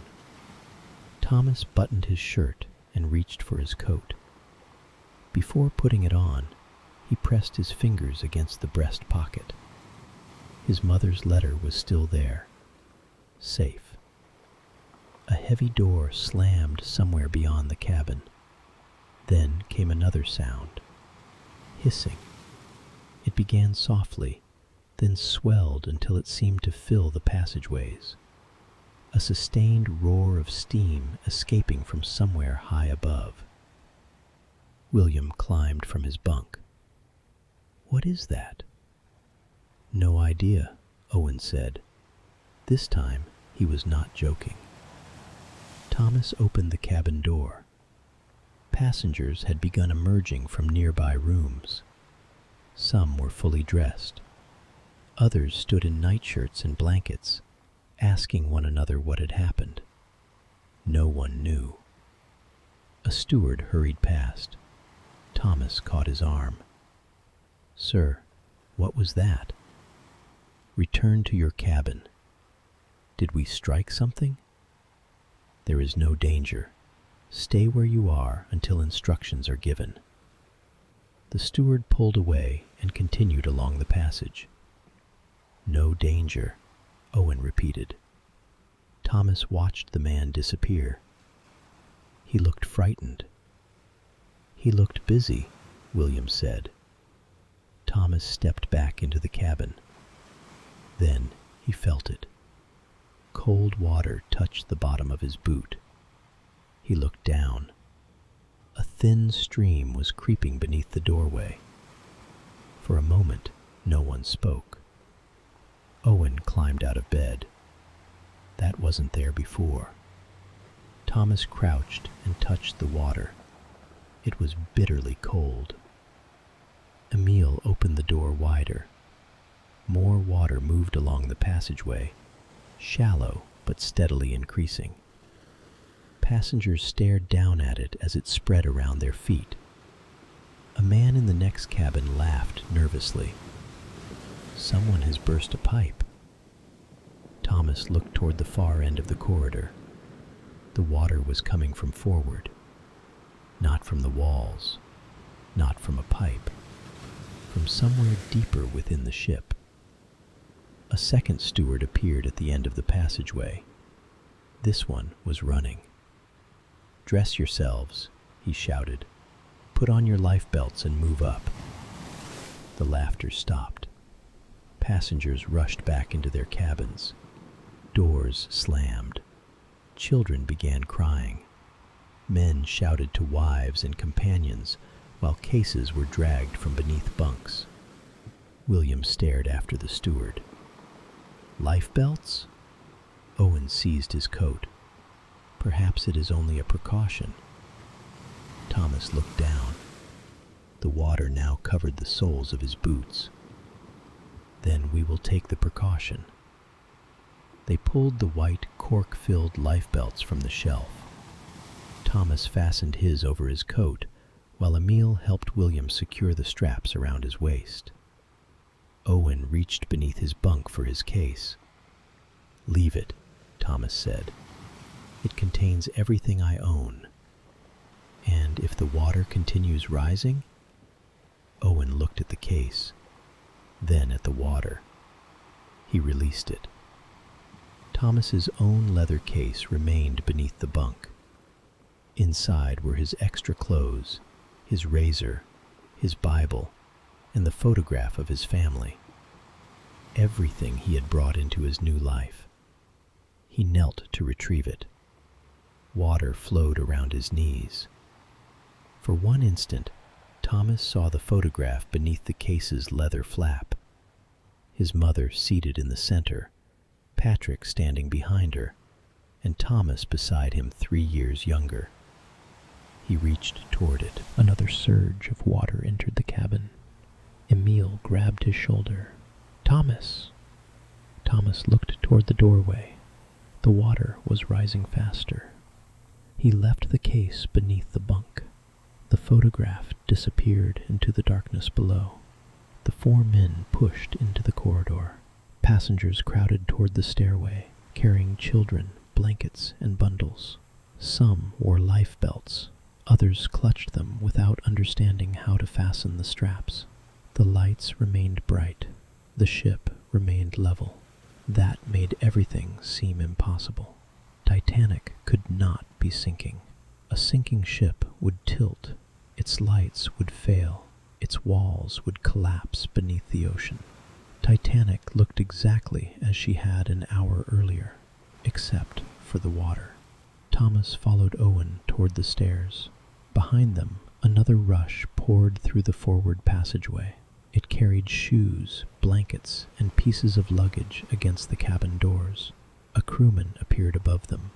Thomas buttoned his shirt and reached for his coat. Before putting it on, he pressed his fingers against the breast pocket. His mother's letter was still there. Safe. A heavy door slammed somewhere beyond the cabin. Then came another sound. Hissing. It began softly, then swelled until it seemed to fill the passageways. A sustained roar of steam escaping from somewhere high above. William climbed from his bunk. What is that? No idea, Owen said. This time, he was not joking. Thomas opened the cabin door. Passengers had begun emerging from nearby rooms. Some were fully dressed. Others stood in nightshirts and blankets, asking one another what had happened. No one knew. A steward hurried past. Thomas caught his arm. "Sir, what was that?" "Return to your cabin." "Did we strike something?" "There is no danger. Stay where you are until instructions are given." The steward pulled away and continued along the passage. "No danger," Owen repeated. Thomas watched the man disappear. He looked frightened. "He looked busy," William said. Thomas stepped back into the cabin. Then he felt it. Cold water touched the bottom of his boot. He looked down. A thin stream was creeping beneath the doorway. For a moment, no one spoke. Owen climbed out of bed. That wasn't there before. Thomas crouched and touched the water. It was bitterly cold. Emile opened the door wider. More water moved along the passageway, shallow but steadily increasing. Passengers stared down at it as it spread around their feet. A man in the next cabin laughed nervously. "Someone has burst a pipe." Thomas looked toward the far end of the corridor. The water was coming from forward, not from the walls, not from a pipe, from somewhere deeper within the ship. A second steward appeared at the end of the passageway. This one was running. "Dress yourselves," he shouted. "Put on your life belts and move up." The laughter stopped. Passengers rushed back into their cabins. Doors slammed. Children began crying. Men shouted to wives and companions while cases were dragged from beneath bunks. William stared after the steward. "Life belts?" Owen seized his coat. "Perhaps it is only a precaution." Thomas looked down. The water now covered the soles of his boots. "Then we will take the precaution." They pulled the white, cork-filled life belts from the shelf. Thomas fastened his over his coat, while Emile helped William secure the straps around his waist. Owen reached beneath his bunk for his case. "Leave it," Thomas said. "It contains everything I own. And if the water continues rising?" Owen looked at the case, then at the water. He released it. Thomas's own leather case remained beneath the bunk. Inside were his extra clothes, his razor, his Bible, and the photograph of his family. Everything he had brought into his new life. He knelt to retrieve it. Water flowed around his knees. For one instant, Thomas saw the photograph beneath the case's leather flap. His mother seated in the center, Patrick standing behind her, and Thomas beside him 3 years younger. He reached toward it. Another surge of water entered the cabin. Emile grabbed his shoulder. "Thomas!" Thomas looked toward the doorway. The water was rising faster. He left the case beneath the bunk. The photograph disappeared into the darkness below. The 4 men pushed into the corridor. Passengers crowded toward the stairway, carrying children, blankets, and bundles. Some wore life belts. Others clutched them without understanding how to fasten the straps. The lights remained bright. The ship remained level. That made everything seem impossible. Titanic could not be sinking. A sinking ship would tilt. Its lights would fail. Its walls would collapse beneath the ocean. Titanic looked exactly as she had an hour earlier, except for the water. Thomas followed Owen toward the stairs. Behind them, another rush poured through the forward passageway. It carried shoes, blankets, and pieces of luggage against the cabin doors. A crewman appeared above them.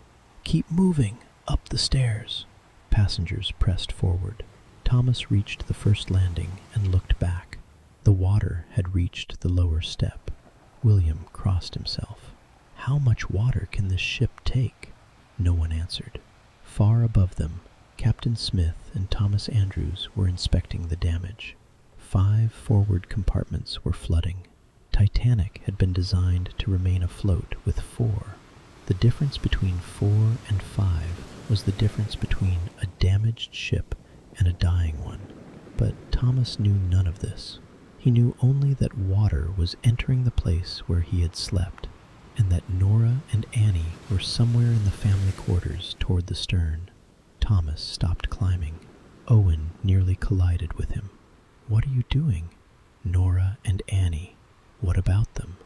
"Keep moving! Up the stairs!" Passengers pressed forward. Thomas reached the first landing and looked back. The water had reached the lower step. William crossed himself. How much water can this ship take? No one answered. Far above them, Captain Smith and Thomas Andrews were inspecting the damage. 5 forward compartments were flooding. Titanic had been designed to remain afloat with 4. The difference between 4 and 5 was the difference between a damaged ship and a dying one. But Thomas knew none of this. He knew only that water was entering the place where he had slept, and that Nora and Annie were somewhere in the family quarters toward the stern. Thomas stopped climbing. Owen nearly collided with him. "What are you doing?" "Nora and Annie. What about them?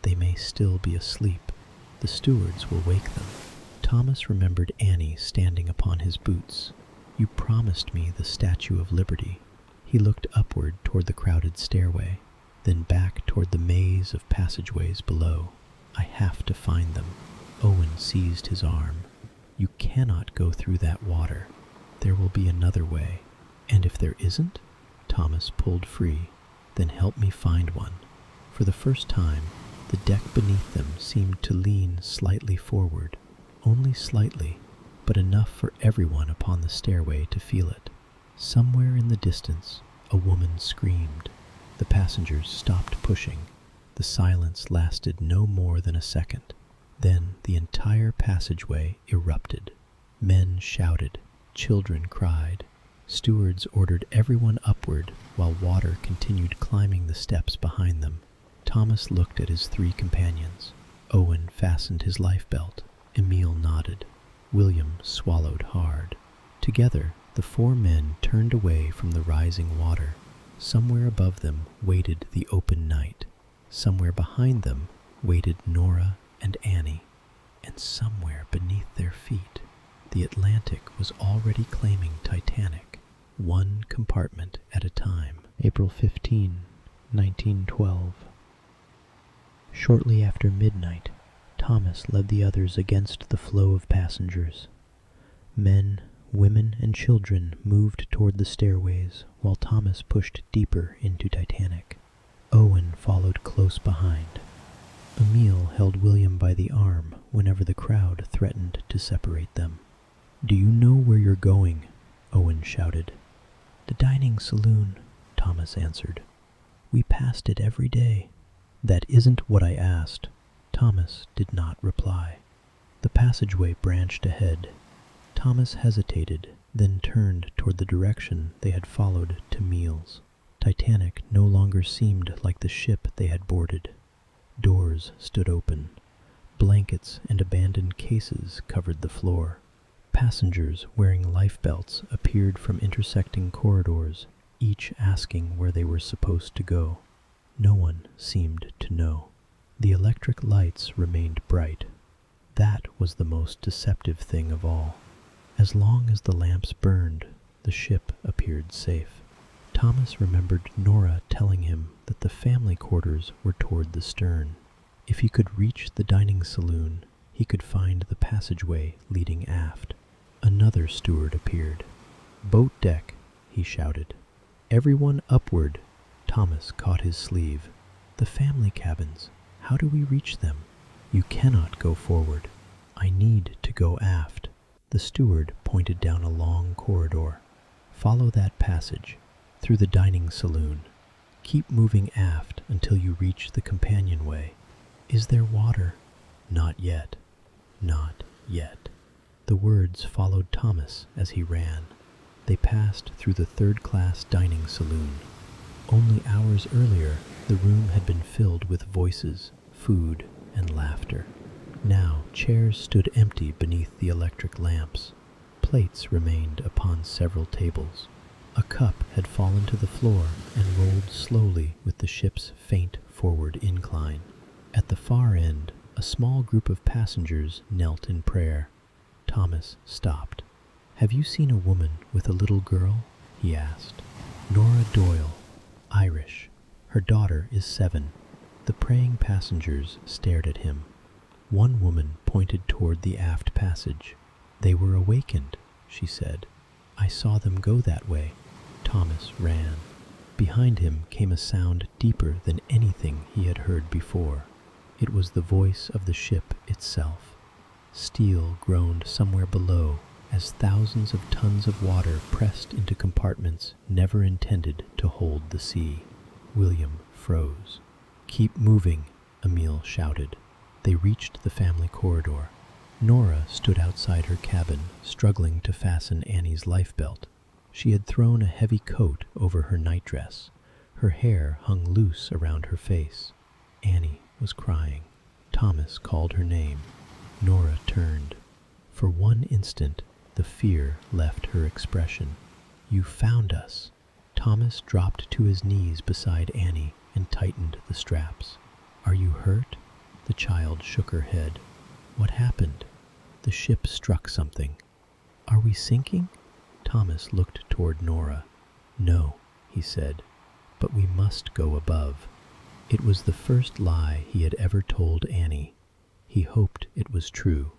They may still be asleep. The stewards will wake them." Thomas remembered Annie standing upon his boots. "You promised me the Statue of Liberty." He looked upward toward the crowded stairway, then back toward the maze of passageways below. "I have to find them." Owen seized his arm. "You cannot go through that water. There will be another way." "And if there isn't?" Thomas pulled free. "Then help me find one." For the first time, the deck beneath them seemed to lean slightly forward. Only slightly, but enough for everyone upon the stairway to feel it. Somewhere in the distance, a woman screamed. The passengers stopped pushing. The silence lasted no more than a second. Then the entire passageway erupted. Men shouted. Children cried. Stewards ordered everyone upward while water continued climbing the steps behind them. Thomas looked at his 3 companions. Owen fastened his lifebelt. Emil nodded. William swallowed hard. Together, the 4 men turned away from the rising water. Somewhere above them waited the open night. Somewhere behind them waited Nora and Annie. And somewhere beneath their feet, the Atlantic was already claiming Titanic, 1 compartment at a time. April 15, 1912. Shortly after midnight, Thomas led the others against the flow of passengers. Men, women, and children moved toward the stairways, while Thomas pushed deeper into Titanic. Owen followed close behind. Emil held William by the arm whenever the crowd threatened to separate them. "Do you know where you're going?" Owen shouted. "The dining saloon," Thomas answered. "We passed it every day." "That isn't what I asked." Thomas did not reply. The passageway branched ahead. Thomas hesitated, then turned toward the direction they had followed to meals. Titanic no longer seemed like the ship they had boarded. Doors stood open. Blankets and abandoned cases covered the floor. Passengers wearing lifebelts appeared from intersecting corridors, each asking where they were supposed to go. No one seemed to know. The electric lights remained bright. That was the most deceptive thing of all. As long as the lamps burned, the ship appeared safe. Thomas remembered Nora telling him that the family quarters were toward the stern. If he could reach the dining saloon, he could find the passageway leading aft. Another steward appeared. "Boat deck," he shouted. "Everyone upward." Thomas caught his sleeve. "The family cabins. How do we reach them?" "You cannot go forward. I need to go aft." The steward pointed down a long corridor. "Follow that passage, through the dining saloon. Keep moving aft until you reach the companionway." "Is there water?" "Not yet. Not yet." The words followed Thomas as he ran. They passed through the third-class dining saloon. Only hours earlier, the room had been filled with voices, food, and laughter. Now chairs stood empty beneath the electric lamps. Plates remained upon several tables. A cup had fallen to the floor and rolled slowly with the ship's faint forward incline. At the far end, a small group of passengers knelt in prayer. Thomas stopped. "Have you seen a woman with a little girl?" he asked. "Nora Doyle, Irish. Her daughter is 7. The praying passengers stared at him. One woman pointed toward the aft passage. "They were awakened," she said. "I saw them go that way." Thomas ran. Behind him came a sound deeper than anything he had heard before. It was the voice of the ship itself. Steel groaned somewhere below as thousands of tons of water pressed into compartments never intended to hold the sea. William froze. "Keep moving," Emile shouted. They reached the family corridor. Nora stood outside her cabin, struggling to fasten Annie's life belt. She had thrown a heavy coat over her nightdress. Her hair hung loose around her face. Annie was crying. Thomas called her name. Nora turned. For one instant, the fear left her expression. "You found us." Thomas dropped to his knees beside Annie and tightened the straps. "Are you hurt?" The child shook her head. "What happened?" "The ship struck something." "Are we sinking?" Thomas looked toward Nora. "No," he said, "but we must go above." It was the first lie he had ever told Annie. He hoped it was true.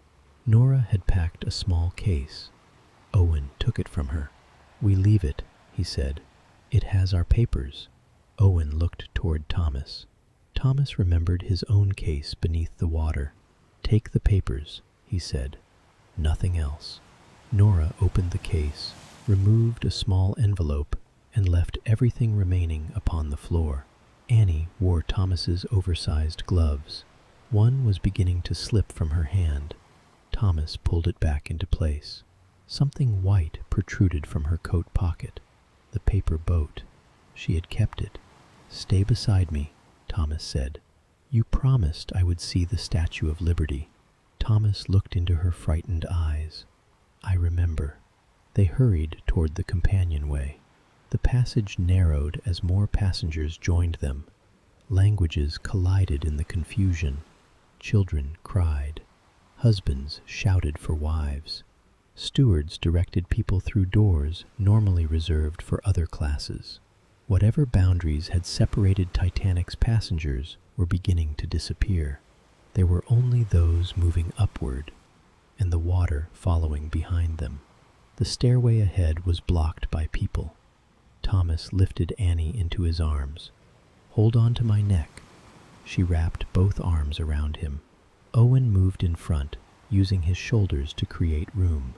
Nora had packed a small case. Owen took it from her. "We leave it," he said. "It has our papers." Owen looked toward Thomas. Thomas remembered his own case beneath the water. "Take the papers," he said. "Nothing else." Nora opened the case, removed a small envelope, and left everything remaining upon the floor. Annie wore Thomas's oversized gloves. One was beginning to slip from her hand. Thomas pulled it back into place. Something white protruded from her coat pocket. The paper boat. She had kept it. "Stay beside me," Thomas said. "You promised I would see the Statue of Liberty." Thomas looked into her frightened eyes. "I remember." They hurried toward the companionway. The passage narrowed as more passengers joined them. Languages collided in the confusion. Children cried. Husbands shouted for wives. Stewards directed people through doors normally reserved for other classes. Whatever boundaries had separated Titanic's passengers were beginning to disappear. There were only those moving upward, and the water following behind them. The stairway ahead was blocked by people. Thomas lifted Annie into his arms. "Hold on to my neck." She wrapped both arms around him. Owen moved in front, using his shoulders to create room.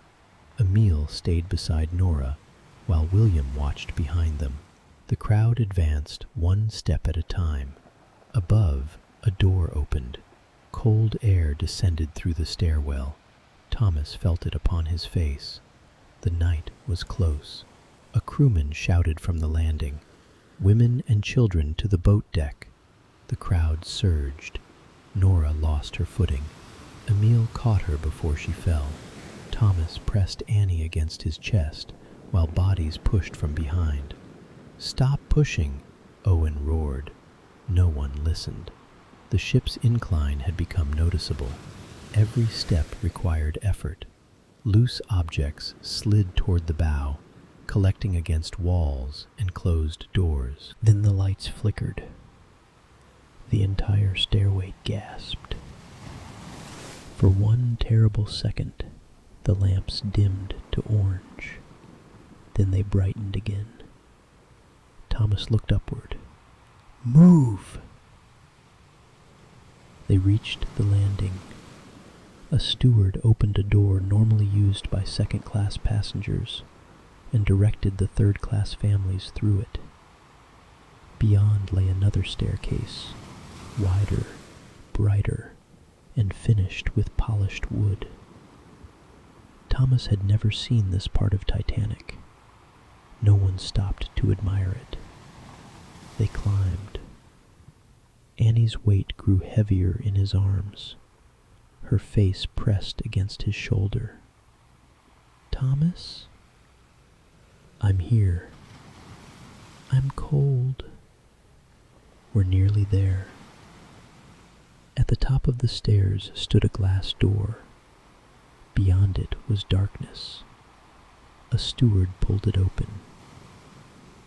Emile stayed beside Nora, while William watched behind them. The crowd advanced one step at a time. Above, a door opened. Cold air descended through the stairwell. Thomas felt it upon his face. The night was close. A crewman shouted from the landing, "Women and children to the boat deck." The crowd surged. Nora lost her footing. Emile caught her before she fell. Thomas pressed Annie against his chest, while bodies pushed from behind. "Stop pushing," Owen roared. No one listened. The ship's incline had become noticeable. Every step required effort. Loose objects slid toward the bow, collecting against walls and closed doors. Then the lights flickered. The entire stairway gasped. For one terrible second, the lamps dimmed to orange. Then they brightened again. Thomas looked upward. "Move!" They reached the landing. A steward opened a door normally used by second-class passengers and directed the third-class families through it. Beyond lay another staircase, wider, brighter, and finished with polished wood. Thomas had never seen this part of Titanic. No one stopped to admire it. They climbed. Annie's weight grew heavier in his arms. Her face pressed against his shoulder. "Thomas?" "I'm here." "I'm cold." "We're nearly there." At the top of the stairs stood a glass door. Beyond it was darkness. A steward pulled it open.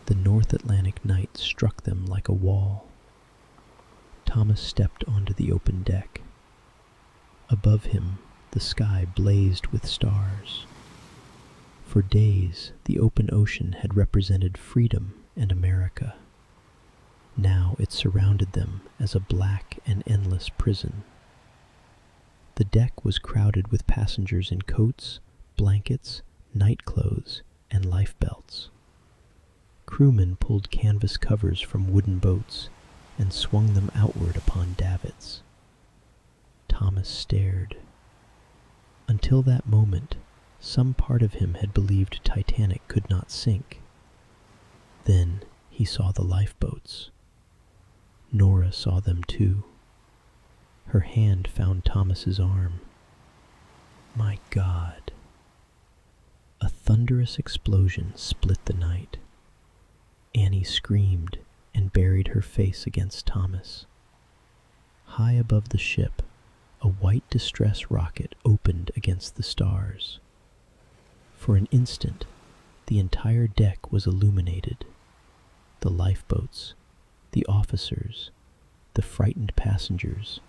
The North Atlantic night struck them like a wall. Thomas stepped onto the open deck. Above him, the sky blazed with stars. For days, the open ocean had represented freedom and America. Now it surrounded them as a black and endless prison. The deck was crowded with passengers in coats, blankets, nightclothes, and lifebelts. Crewmen pulled canvas covers from wooden boats and swung them outward upon davits. Thomas stared. Until that moment, some part of him had believed Titanic could not sink. Then he saw the lifeboats. Nora saw them too. Her hand found Thomas's arm. My God. A thunderous explosion split the night. Annie screamed and buried her face against Thomas. High above the ship, a white distress rocket opened against the stars. For an instant, the entire deck was illuminated. The lifeboats, the officers, the frightened passengers,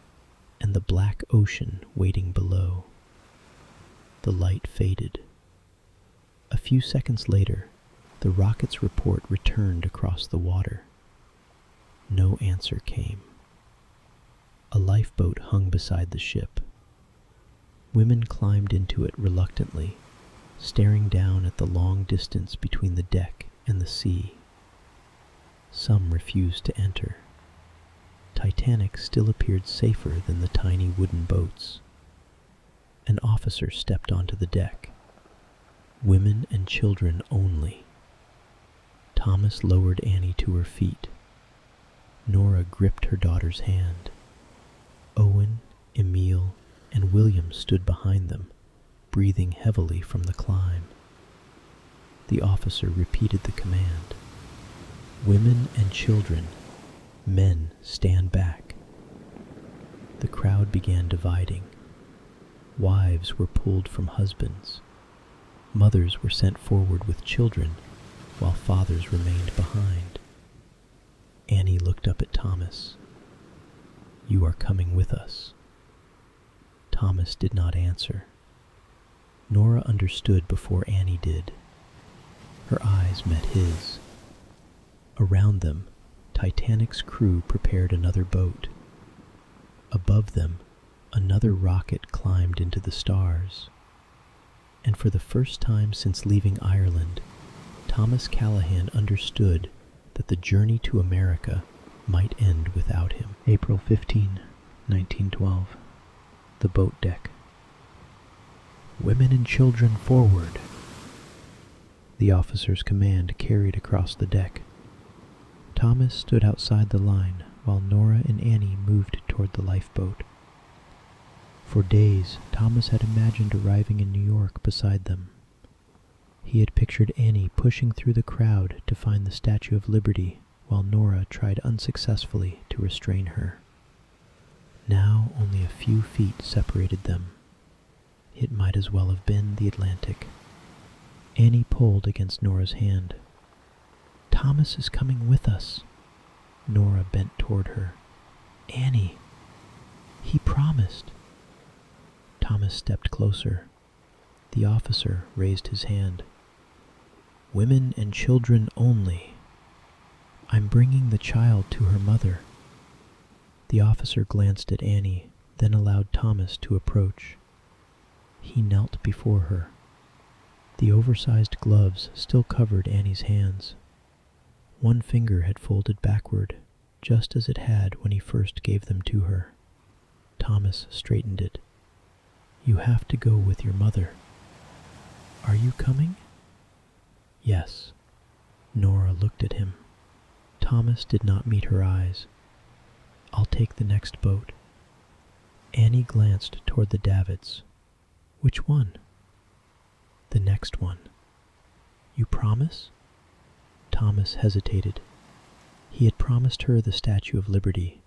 and the black ocean waiting below. The light faded. A few seconds later, the rocket's report returned across the water. No answer came. A lifeboat hung beside the ship. Women climbed into it reluctantly, staring down at the long distance between the deck and the sea. Some refused to enter. Titanic still appeared safer than the tiny wooden boats. An officer stepped onto the deck. Women and children only. Thomas lowered Annie to her feet. Nora gripped her daughter's hand. Owen, Emile, and William stood behind them, breathing heavily from the climb. The officer repeated the command. Women and children, men stand back. The crowd began dividing. Wives were pulled from husbands. Mothers were sent forward with children, while fathers remained behind. Annie looked up at Thomas. You are coming with us. Thomas did not answer. Nora understood before Annie did. Her eyes met his. Around them, Titanic's crew prepared another boat. Above them, another rocket climbed into the stars. And for the first time since leaving Ireland, Thomas Callahan understood that the journey to America might end without him. April 15, 1912. The boat deck. Women and children forward. The officer's command carried across the deck. Thomas stood outside the line while Nora and Annie moved toward the lifeboat. For days, Thomas had imagined arriving in New York beside them. He had pictured Annie pushing through the crowd to find the Statue of Liberty while Nora tried unsuccessfully to restrain her. Now only a few feet separated them. It might as well have been the Atlantic. Annie pulled against Nora's hand. Thomas is coming with us. Nora bent toward her. Annie, he promised. Thomas stepped closer. The officer raised his hand. Women and children only. I'm bringing the child to her mother. The officer glanced at Annie, then allowed Thomas to approach. He knelt before her. The oversized gloves still covered Annie's hands. One finger had folded backward, just as it had when he first gave them to her. Thomas straightened it. You have to go with your mother. Are you coming? Yes. Nora looked at him. Thomas did not meet her eyes. I'll take the next boat. Annie glanced toward the davits. Which one? The next one. You promise? Thomas hesitated. He had promised her the Statue of Liberty.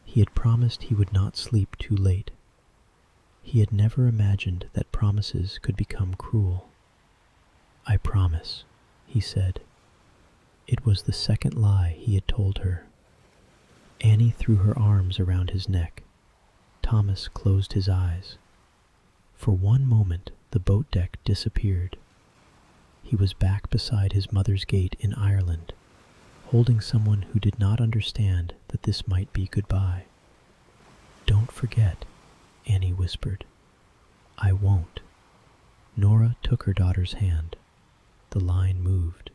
He had promised he would not sleep too late. He had never imagined that promises could become cruel. I promise, he said. It was the second lie he had told her. Annie threw her arms around his neck. Thomas closed his eyes. For one moment, the boat deck disappeared. He was back beside his mother's gate in Ireland, holding someone who did not understand that this might be goodbye. "Don't forget," Annie whispered. "I won't." Nora took her daughter's hand. The line moved.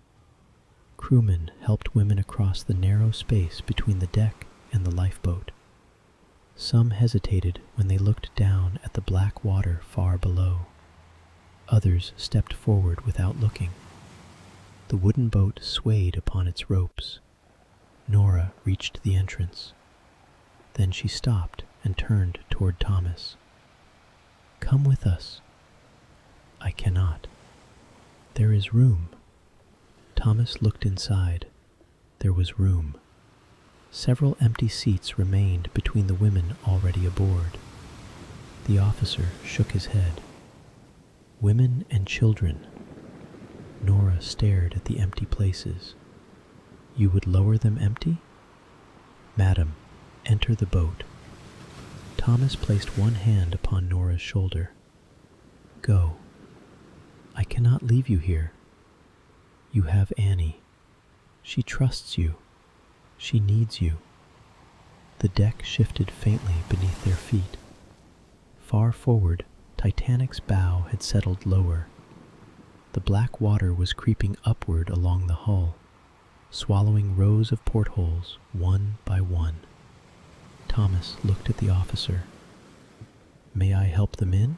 Crewmen helped women across the narrow space between the deck and the lifeboat. Some hesitated when they looked down at the black water far below. Others stepped forward without looking. The wooden boat swayed upon its ropes. Nora reached the entrance. Then she stopped and turned toward Thomas. "Come with us." "I cannot." "There is room." Thomas looked inside. There was room. Several empty seats remained between the women already aboard. The officer shook his head. "Women and children." Nora stared at the empty places. "You would lower them empty?" "Madam, enter the boat." Thomas placed one hand upon Nora's shoulder. "Go. I cannot leave you here. You have Annie. She trusts you. She needs you." The deck shifted faintly beneath their feet. Far forward, Titanic's bow had settled lower. The black water was creeping upward along the hull, swallowing rows of portholes one by one. Thomas looked at the officer. "May I help them in?"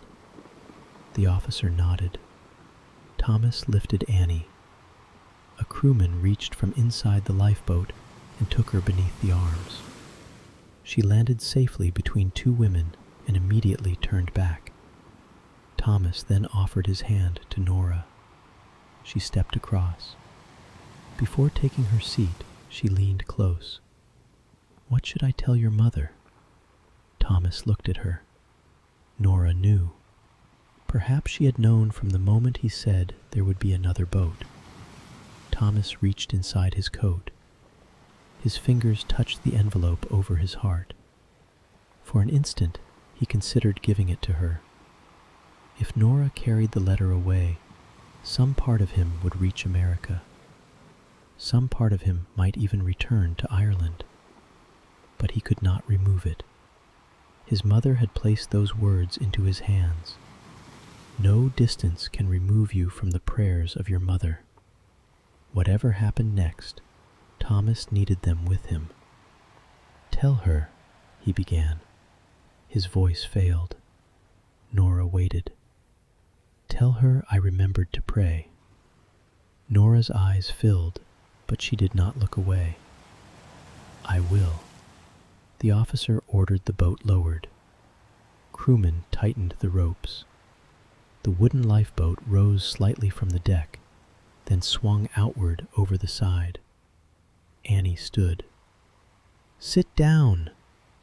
The officer nodded. Thomas lifted Annie. A crewman reached from inside the lifeboat and took her beneath the arms. She landed safely between two women and immediately turned back. Thomas then offered his hand to Nora. She stepped across. Before taking her seat, she leaned close. "What should I tell your mother?" Thomas looked at her. Nora knew. Perhaps she had known from the moment he said there would be another boat. Thomas reached inside his coat. His fingers touched the envelope over his heart. For an instant, he considered giving it to her. If Nora carried the letter away, some part of him would reach America. Some part of him might even return to Ireland. But he could not remove it. His mother had placed those words into his hands. No distance can remove you from the prayers of your mother. Whatever happened next, Thomas needed them with him. "Tell her," he began. His voice failed. Nora waited. "Tell her I remembered to pray." Nora's eyes filled, but she did not look away. "I will." The officer ordered the boat lowered. Crewmen tightened the ropes. The wooden lifeboat rose slightly from the deck, then swung outward over the side. Annie stood. "Sit down,"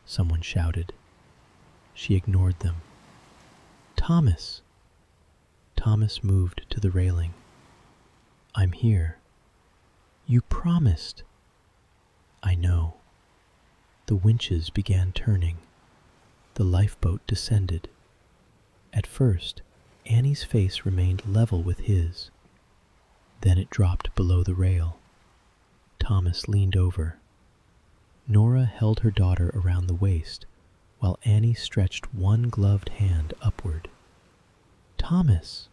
someone shouted. She ignored them. "Thomas." Thomas moved to the railing. "I'm here." "You promised." "I know." The winches began turning. The lifeboat descended. At first, Annie's face remained level with his. Then it dropped below the rail. Thomas leaned over. Nora held her daughter around the waist, while Annie stretched one gloved hand upward. "Thomas!"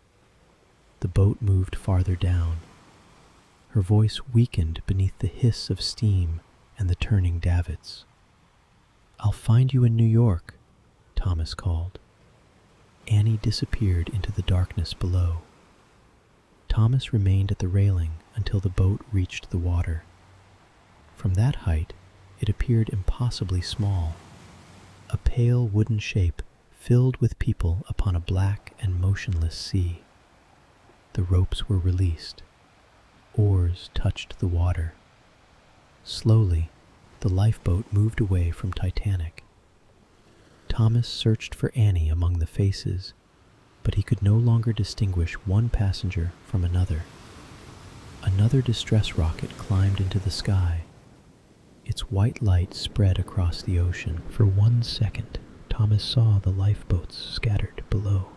The boat moved farther down. Her voice weakened beneath the hiss of steam and the turning davits. "I'll find you in New York," Thomas called. Annie disappeared into the darkness below. Thomas remained at the railing until the boat reached the water. From that height, it appeared impossibly small, a pale wooden shape filled with people upon a black and motionless sea. The ropes were released. Oars touched the water. Slowly, the lifeboat moved away from Titanic. Thomas searched for Annie among the faces, but he could no longer distinguish one passenger from another. Another distress rocket climbed into the sky. Its white light spread across the ocean. For 1 second, Thomas saw the lifeboats scattered below.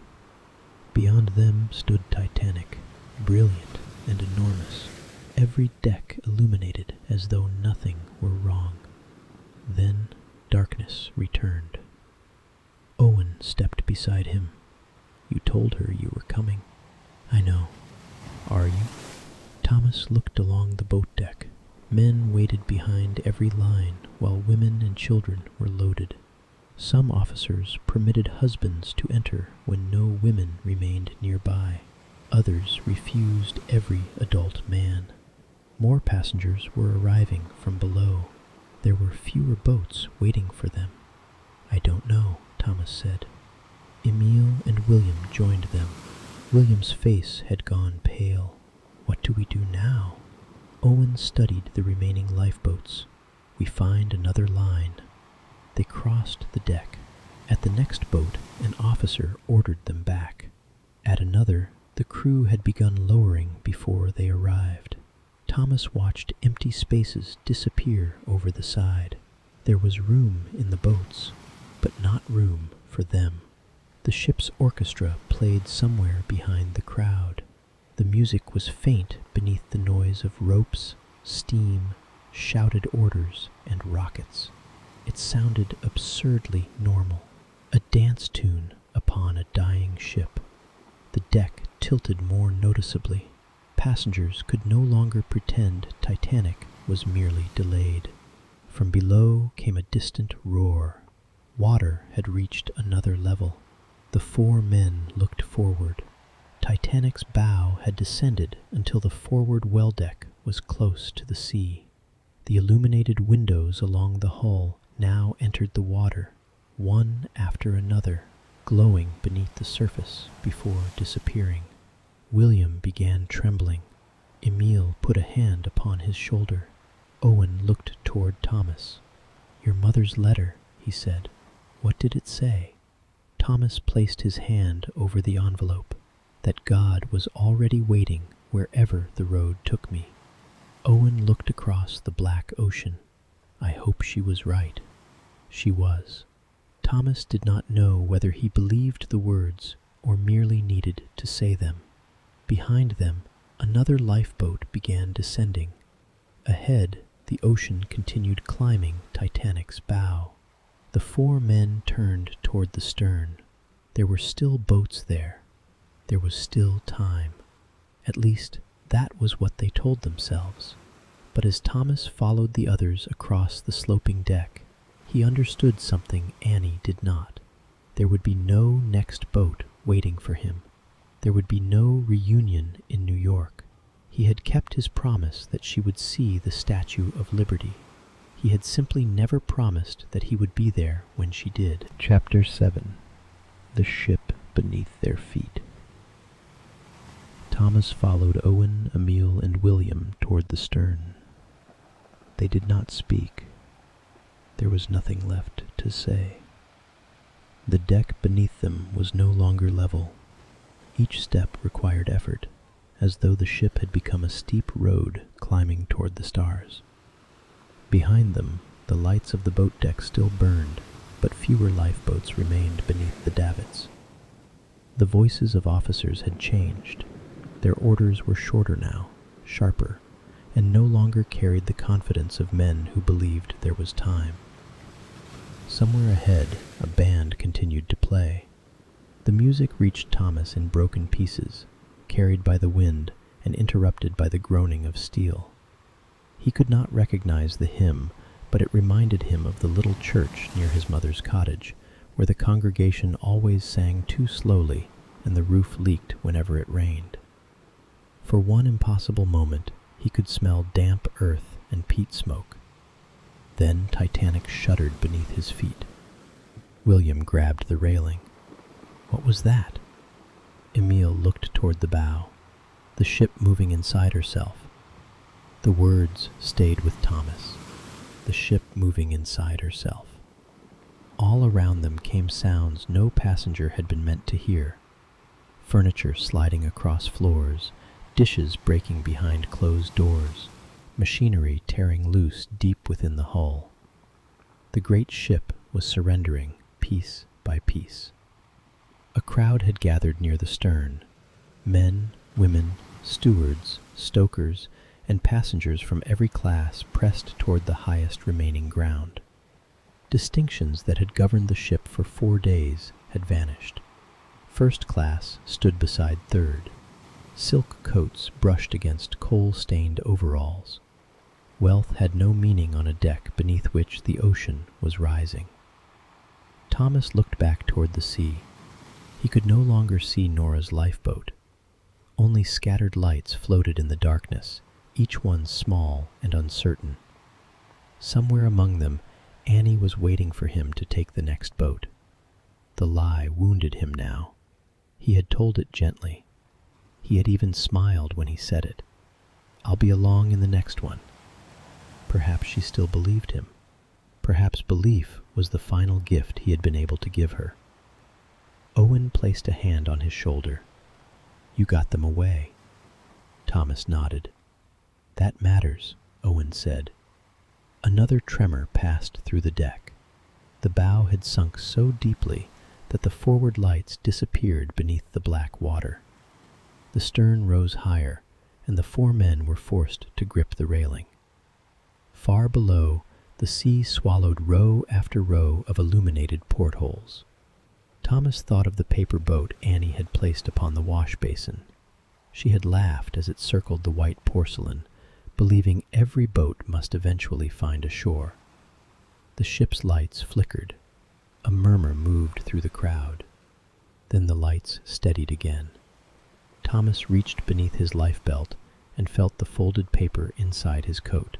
Beyond them stood Titanic, brilliant and enormous, every deck illuminated as though nothing were wrong. Then darkness returned. Owen stepped beside him. "You told her you were coming." "I know." "Are you?" Thomas looked along the boat deck. Men waited behind every line while women and children were loaded. Some officers permitted husbands to enter when no women remained nearby. Others refused every adult man. More passengers were arriving from below. There were fewer boats waiting for them. "I don't know," Thomas said. Emile and William joined them. William's face had gone pale. "What do we do now?" Owen studied the remaining lifeboats. "We find another line." They crossed the deck. At the next boat, an officer ordered them back. At another, the crew had begun lowering before they arrived. Thomas watched empty spaces disappear over the side. There was room in the boats, but not room for them. The ship's orchestra played somewhere behind the crowd. The music was faint beneath the noise of ropes, steam, shouted orders, and rockets. It sounded absurdly normal, a dance tune upon a dying ship. The deck tilted more noticeably. Passengers could no longer pretend Titanic was merely delayed. From below came a distant roar. Water had reached another level. The four men looked forward. Titanic's bow had descended until the forward well deck was close to the sea. The illuminated windows along the hull now entered the water, one after another, glowing beneath the surface before disappearing. William began trembling. Emile put a hand upon his shoulder. Owen looked toward Thomas. "Your mother's letter," he said. "What did it say?" Thomas placed his hand over the envelope. "That God was already waiting wherever the road took me." Owen looked across the black ocean. "I hope she was right." She was. Thomas did not know whether he believed the words or merely needed to say them. Behind them, another lifeboat began descending. Ahead, the ocean continued climbing Titanic's bow. The four men turned toward the stern. There were still boats there. There was still time. At least, that was what they told themselves. But as Thomas followed the others across the sloping deck, he understood something Annie did not. There would be no next boat waiting for him. There would be no reunion in New York. He had kept his promise that she would see the Statue of Liberty. He had simply never promised that he would be there when she did. Chapter 7. The Ship Beneath Their Feet. Thomas followed Owen, Emile, and William toward the stern. They did not speak. There was nothing left to say. The deck beneath them was no longer level. Each step required effort, as though the ship had become a steep road climbing toward the stars. Behind them, the lights of the boat deck still burned, but fewer lifeboats remained beneath the davits. The voices of officers had changed. Their orders were shorter now, sharper, and no longer carried the confidence of men who believed there was time. Somewhere ahead, a band continued to play. The music reached Thomas in broken pieces, carried by the wind and interrupted by the groaning of steel. He could not recognize the hymn, but it reminded him of the little church near his mother's cottage, where the congregation always sang too slowly and the roof leaked whenever it rained. For one impossible moment, he could smell damp earth and peat smoke. Then Titanic shuddered beneath his feet. William grabbed the railing. What was that? Emile looked toward the bow, the ship moving inside herself. The words stayed with Thomas, the ship moving inside herself. All around them came sounds no passenger had been meant to hear. Furniture sliding across floors, dishes breaking behind closed doors, machinery tearing loose deep within the hull. The great ship was surrendering piece by piece. A crowd had gathered near the stern. Men, women, stewards, stokers, and passengers from every class pressed toward the highest remaining ground. Distinctions that had governed the ship for 4 days had vanished. First class stood beside third. Silk coats brushed against coal-stained overalls. Wealth had no meaning on a deck beneath which the ocean was rising. Thomas looked back toward the sea. He could no longer see Nora's lifeboat. Only scattered lights floated in the darkness, each one small and uncertain. Somewhere among them, Annie was waiting for him to take the next boat. The lie wounded him now. He had told it gently. He had even smiled when he said it. "I'll be along in the next one." Perhaps she still believed him. Perhaps belief was the final gift he had been able to give her. Owen placed a hand on his shoulder. "You got them away." Thomas nodded. "That matters," Owen said. Another tremor passed through the deck. The bow had sunk so deeply that the forward lights disappeared beneath the black water. The stern rose higher, and the 4 men were forced to grip the railing. Far below, the sea swallowed row after row of illuminated portholes. Thomas thought of the paper boat Annie had placed upon the wash basin. She had laughed as it circled the white porcelain, believing every boat must eventually find a shore. The ship's lights flickered. A murmur moved through the crowd. Then the lights steadied again. Thomas reached beneath his lifebelt and felt the folded paper inside his coat.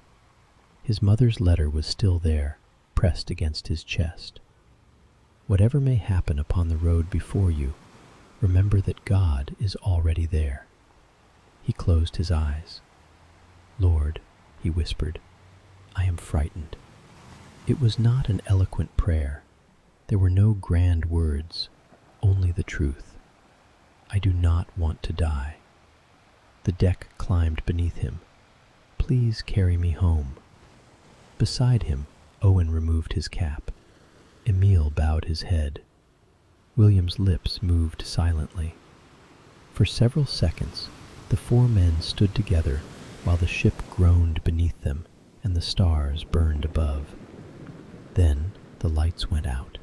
His mother's letter was still there, pressed against his chest. "Whatever may happen upon the road before you, remember that God is already there." He closed his eyes. "Lord," he whispered, "I am frightened." It was not an eloquent prayer. There were no grand words, only the truth. "I do not want to die." The deck climbed beneath him. "Please carry me home." Beside him, Owen removed his cap. Emile bowed his head. William's lips moved silently. For several seconds, the 4 men stood together while the ship groaned beneath them and the stars burned above. Then the lights went out.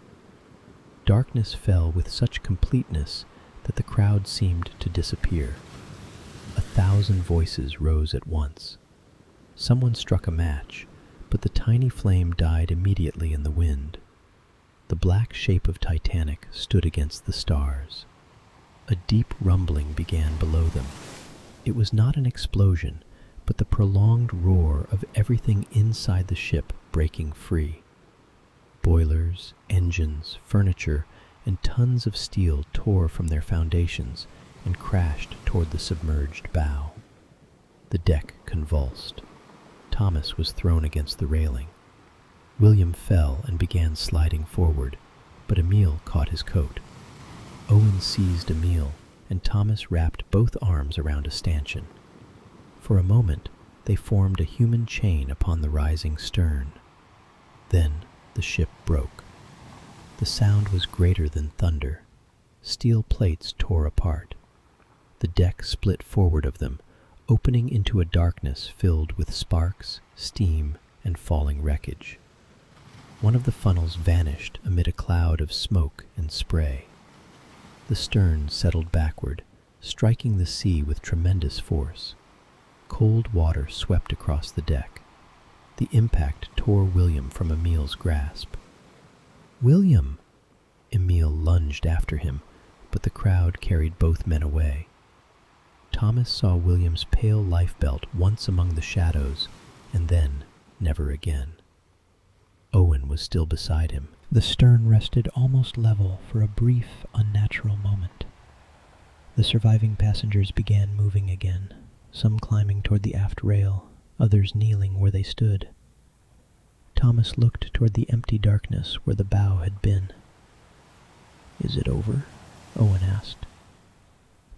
Darkness fell with such completeness that the crowd seemed to disappear. 1,000 voices rose at once. Someone struck a match, but the tiny flame died immediately in the wind. The black shape of Titanic stood against the stars. A deep rumbling began below them. It was not an explosion, but the prolonged roar of everything inside the ship breaking free. Boilers, engines, furniture, and tons of steel tore from their foundations and crashed toward the submerged bow. The deck convulsed. Thomas was thrown against the railing. William fell and began sliding forward, but Emile caught his coat. Owen seized Emile, and Thomas wrapped both arms around a stanchion. For a moment, they formed a human chain upon the rising stern. Then the ship broke. The sound was greater than thunder. Steel plates tore apart. The deck split forward of them, opening into a darkness filled with sparks, steam, and falling wreckage. One of the funnels vanished amid a cloud of smoke and spray. The stern settled backward, striking the sea with tremendous force. Cold water swept across the deck. The impact tore William from Emile's grasp. "William!" Emile lunged after him, but the crowd carried both men away. Thomas saw William's pale lifebelt once among the shadows, and then never again. Owen was still beside him. The stern rested almost level for a brief, unnatural moment. The surviving passengers began moving again, some climbing toward the aft rail, others kneeling where they stood. Thomas looked toward the empty darkness where the bow had been. "Is it over?" Owen asked.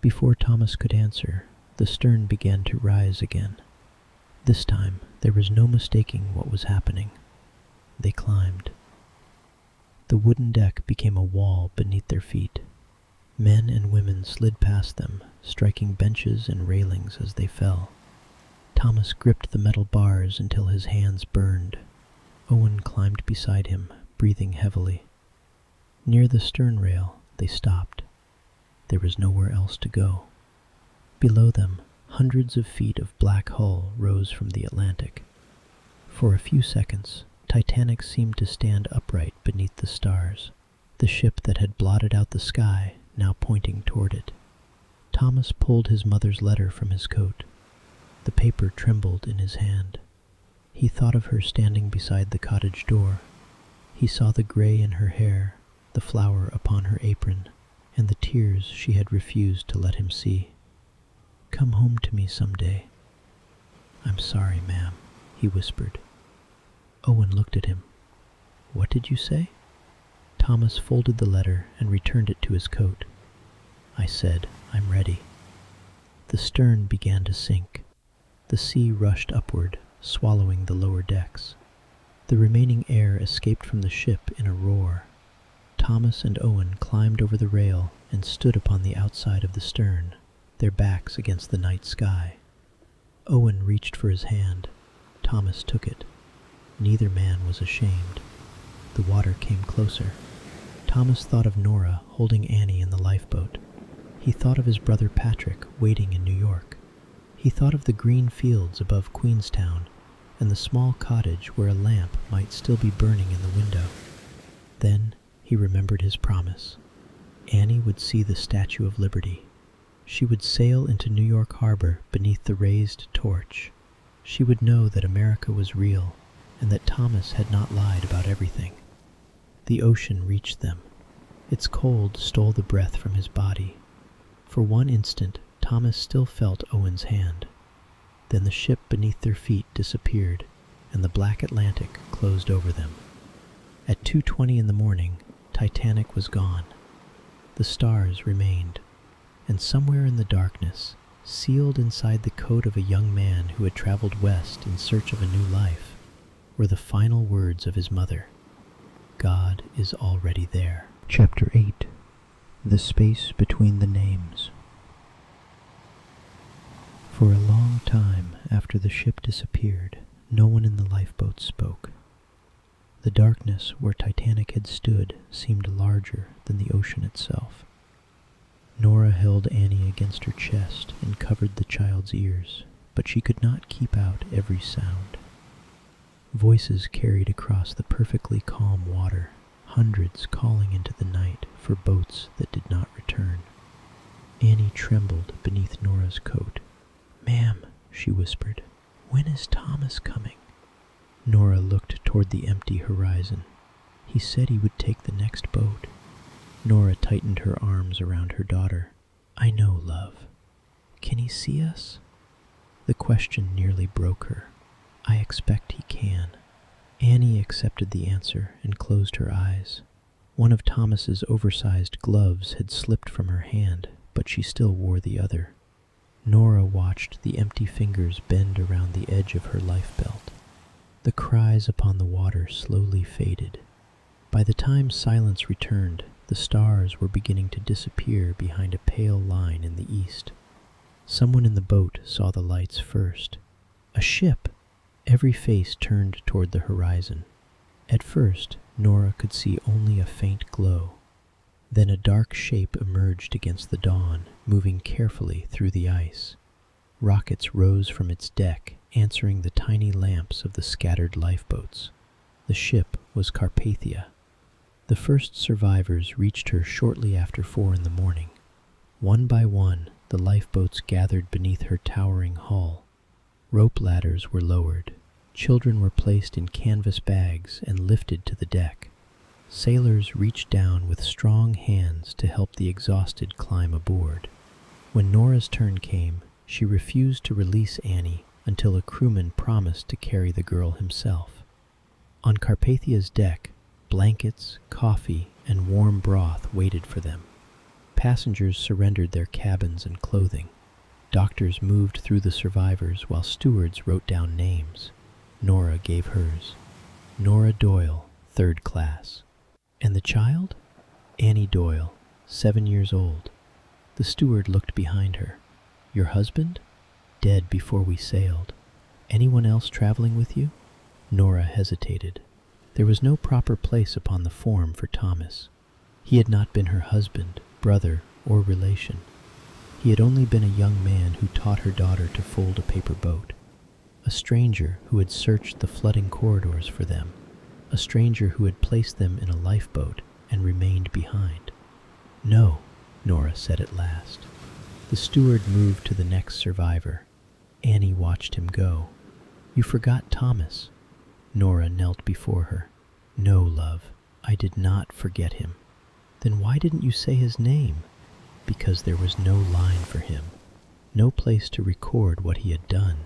Before Thomas could answer, the stern began to rise again. This time, there was no mistaking what was happening. They climbed. The wooden deck became a wall beneath their feet. Men and women slid past them, striking benches and railings as they fell. Thomas gripped the metal bars until his hands burned. Owen climbed beside him, breathing heavily. Near the stern rail, they stopped. There was nowhere else to go. Below them, hundreds of feet of black hull rose from the Atlantic. For a few seconds, Titanic seemed to stand upright beneath the stars, the ship that had blotted out the sky now pointing toward it. Thomas pulled his mother's letter from his coat. The paper trembled in his hand. He thought of her standing beside the cottage door. He saw the gray in her hair, the flower upon her apron, and the tears she had refused to let him see. "Come home to me someday." "I'm sorry, ma'am," he whispered. Owen looked at him. "What did you say?" Thomas folded the letter and returned it to his coat. "I said, I'm ready." The stern began to sink. The sea rushed upward, swallowing the lower decks. The remaining air escaped from the ship in a roar. Thomas and Owen climbed over the rail and stood upon the outside of the stern, their backs against the night sky. Owen reached for his hand. Thomas took it. Neither man was ashamed. The water came closer. Thomas thought of Nora holding Annie in the lifeboat. He thought of his brother Patrick waiting in New York. He thought of the green fields above Queenstown and the small cottage where a lamp might still be burning in the window. Then he remembered his promise. Annie would see the Statue of Liberty. She would sail into New York Harbor beneath the raised torch. She would know that America was real and that Thomas had not lied about everything. The ocean reached them. Its cold stole the breath from his body. For one instant, Thomas still felt Owen's hand. Then the ship beneath their feet disappeared, and the black Atlantic closed over them. At 2:20 in the morning, Titanic was gone. The stars remained, and somewhere in the darkness, sealed inside the coat of a young man who had traveled west in search of a new life, were the final words of his mother. God is already there. Chapter 8. The Space Between the Names. For a long time after the ship disappeared, no one in the lifeboat spoke. The darkness where Titanic had stood seemed larger than the ocean itself. Nora held Annie against her chest and covered the child's ears, but she could not keep out every sound. Voices carried across the perfectly calm water, hundreds calling into the night for boats that did not return. Annie trembled beneath Nora's coat. "Ma'am," she whispered, "when is Thomas coming?" Nora looked toward the empty horizon. "He said he would take the next boat." Nora tightened her arms around her daughter. "I know, love. Can he see us?" The question nearly broke her. "I expect he can." Annie accepted the answer and closed her eyes. One of Thomas's oversized gloves had slipped from her hand, but she still wore the other. Nora watched the empty fingers bend around the edge of her lifebelt. The cries upon the water slowly faded. By the time silence returned, the stars were beginning to disappear behind a pale line in the east. Someone in the boat saw the lights first. A ship! Every face turned toward the horizon. At first, Nora could see only a faint glow. Then a dark shape emerged against the dawn, moving carefully through the ice. Rockets rose from its deck, answering the tiny lamps of the scattered lifeboats. The ship was Carpathia. The first survivors reached her shortly after 4 in the morning. One by one, the lifeboats gathered beneath her towering hull. Rope ladders were lowered. Children were placed in canvas bags and lifted to the deck. Sailors reached down with strong hands to help the exhausted climb aboard. When Nora's turn came, she refused to release Annie until a crewman promised to carry the girl himself. On Carpathia's deck, blankets, coffee, and warm broth waited for them. Passengers surrendered their cabins and clothing. Doctors moved through the survivors while stewards wrote down names. Nora gave hers. Nora Doyle, 3rd class. And the child? Annie Doyle, 7 years old. The steward looked behind her. Your husband? Dead before we sailed. Anyone else traveling with you? Nora hesitated. There was no proper place upon the form for Thomas. He had not been her husband, brother, or relation. He had only been a young man who taught her daughter to fold a paper boat. A stranger who had searched the flooding corridors for them. A stranger who had placed them in a lifeboat and remained behind. No, Nora said at last. The steward moved to the next survivor. Annie watched him go. You forgot Thomas. Nora knelt before her. No, love, I did not forget him. Then why didn't you say his name? Because there was no line for him. No place to record what he had done.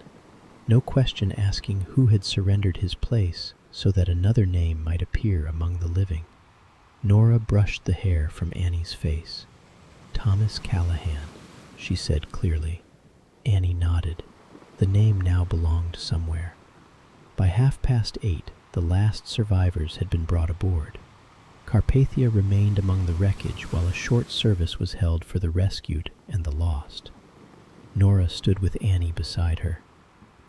No question asking who had surrendered his place so that another name might appear among the living. Nora brushed the hair from Annie's face. Thomas Callahan, she said clearly. Annie nodded. The name now belonged somewhere. By 8:30, the last survivors had been brought aboard. Carpathia remained among the wreckage while a short service was held for the rescued and the lost. Nora stood with Annie beside her.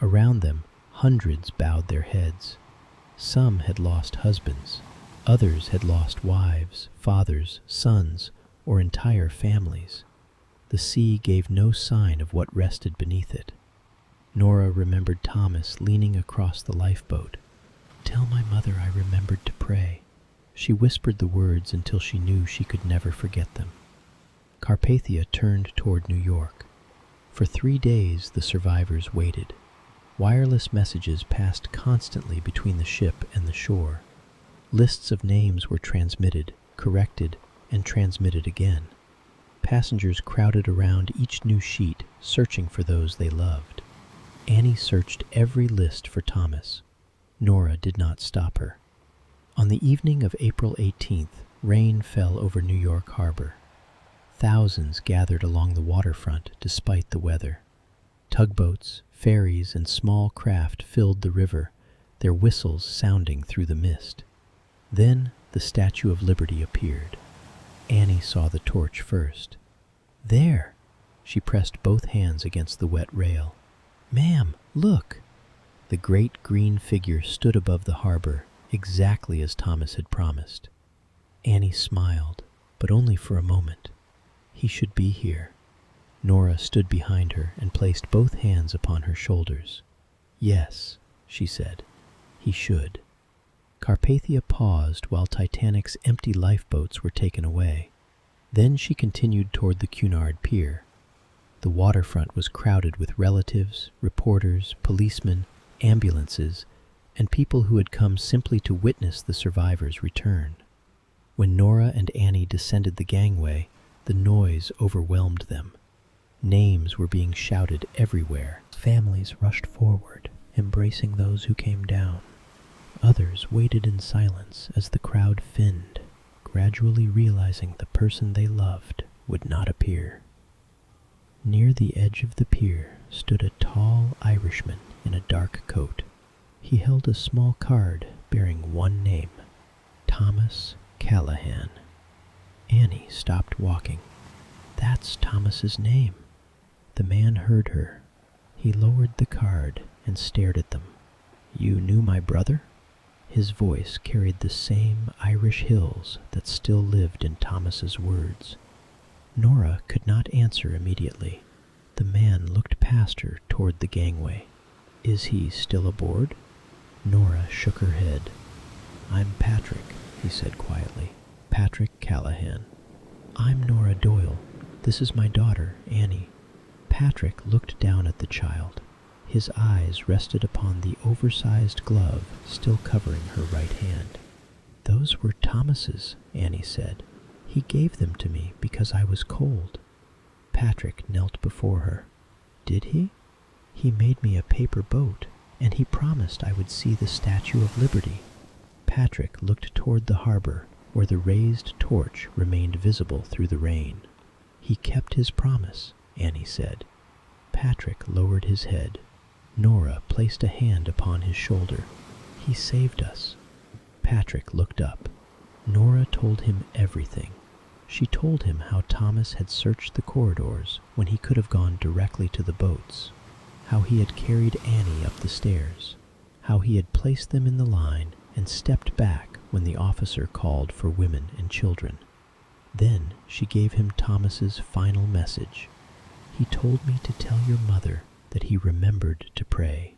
Around them, hundreds bowed their heads. Some had lost husbands. Others had lost wives, fathers, sons, or entire families. The sea gave no sign of what rested beneath it. Nora remembered Thomas leaning across the lifeboat. Tell my mother I remembered to pray. She whispered the words until she knew she could never forget them. Carpathia turned toward New York. For 3 days the survivors waited. Wireless messages passed constantly between the ship and the shore. Lists of names were transmitted, corrected, and transmitted again. Passengers crowded around each new sheet, searching for those they loved. Annie searched every list for Thomas. Nora did not stop her. On the evening of April 18th, rain fell over New York Harbor. Thousands gathered along the waterfront despite the weather. Tugboats, ferries, and small craft filled the river, their whistles sounding through the mist. Then the Statue of Liberty appeared. Annie saw the torch first. There! She pressed both hands against the wet rail. Ma'am, look! The great green figure stood above the harbor, exactly as Thomas had promised. Annie smiled, but only for a moment. He should be here. Nora stood behind her and placed both hands upon her shoulders. Yes, she said, he should. Carpathia paused while Titanic's empty lifeboats were taken away. Then she continued toward the Cunard Pier. The waterfront was crowded with relatives, reporters, policemen, ambulances, and people who had come simply to witness the survivors' return. When Nora and Annie descended the gangway, the noise overwhelmed them. Names were being shouted everywhere. Families rushed forward, embracing those who came down. Others waited in silence as the crowd thinned, gradually realizing the person they loved would not appear. Near the edge of the pier stood a tall Irishman in a dark coat. He held a small card bearing one name, Thomas Callahan. Annie stopped walking. That's Thomas's name. The man heard her. He lowered the card and stared at them. You knew my brother? His voice carried the same Irish hills that still lived in Thomas's words. Nora could not answer immediately. The man looked past her toward the gangway. Is he still aboard? Nora shook her head. I'm Patrick, he said quietly. Patrick Callahan. I'm Nora Doyle. This is my daughter, Annie. Patrick looked down at the child. His eyes rested upon the oversized glove still covering her right hand. Those were Thomas's, Annie said. He gave them to me because I was cold. Patrick knelt before her. Did he? He made me a paper boat, and he promised I would see the Statue of Liberty. Patrick looked toward the harbor, where the raised torch remained visible through the rain. He kept his promise, Annie said. Patrick lowered his head. Nora placed a hand upon his shoulder. He saved us. Patrick looked up. Nora told him everything. She told him how Thomas had searched the corridors when he could have gone directly to the boats, how he had carried Annie up the stairs, how he had placed them in the line and stepped back when the officer called for women and children. Then she gave him Thomas's final message. "He told me to tell your mother that he remembered to pray."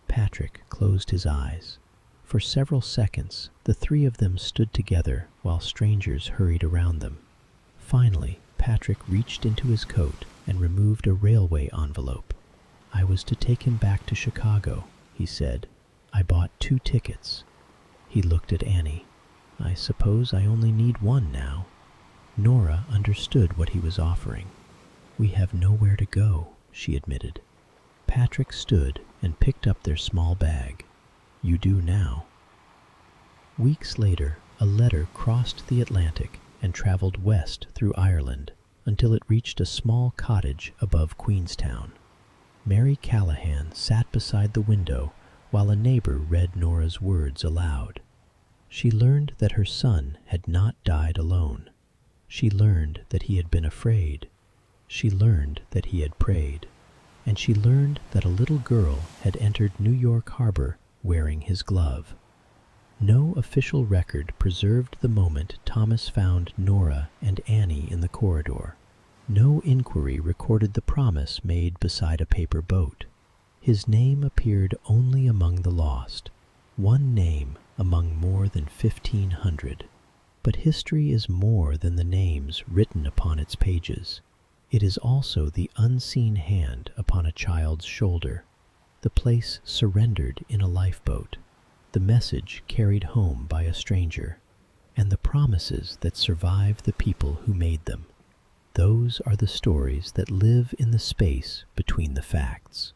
Patrick closed his eyes. For several seconds, the three of them stood together while strangers hurried around them. Finally, Patrick reached into his coat and removed a railway envelope. "I was to take him back to Chicago," he said. "I bought 2 tickets." He looked at Annie. "I suppose I only need 1 now." Nora understood what he was offering. "We have nowhere to go," she admitted. Patrick stood and picked up their small bag. "You do now." Weeks later, a letter crossed the Atlantic and traveled west through Ireland until it reached a small cottage above Queenstown. Mary Callahan sat beside the window while a neighbor read Nora's words aloud. She learned that her son had not died alone. She learned that he had been afraid. She learned that he had prayed. And she learned that a little girl had entered New York Harbor wearing his glove. No official record preserved the moment Thomas found Nora and Annie in the corridor. No inquiry recorded the promise made beside a paper boat. His name appeared only among the lost, one name among more than 1,500. But history is more than the names written upon its pages. It is also the unseen hand upon a child's shoulder, the place surrendered in a lifeboat, the message carried home by a stranger, and the promises that survive the people who made them. Those are the stories that live in the space between the facts.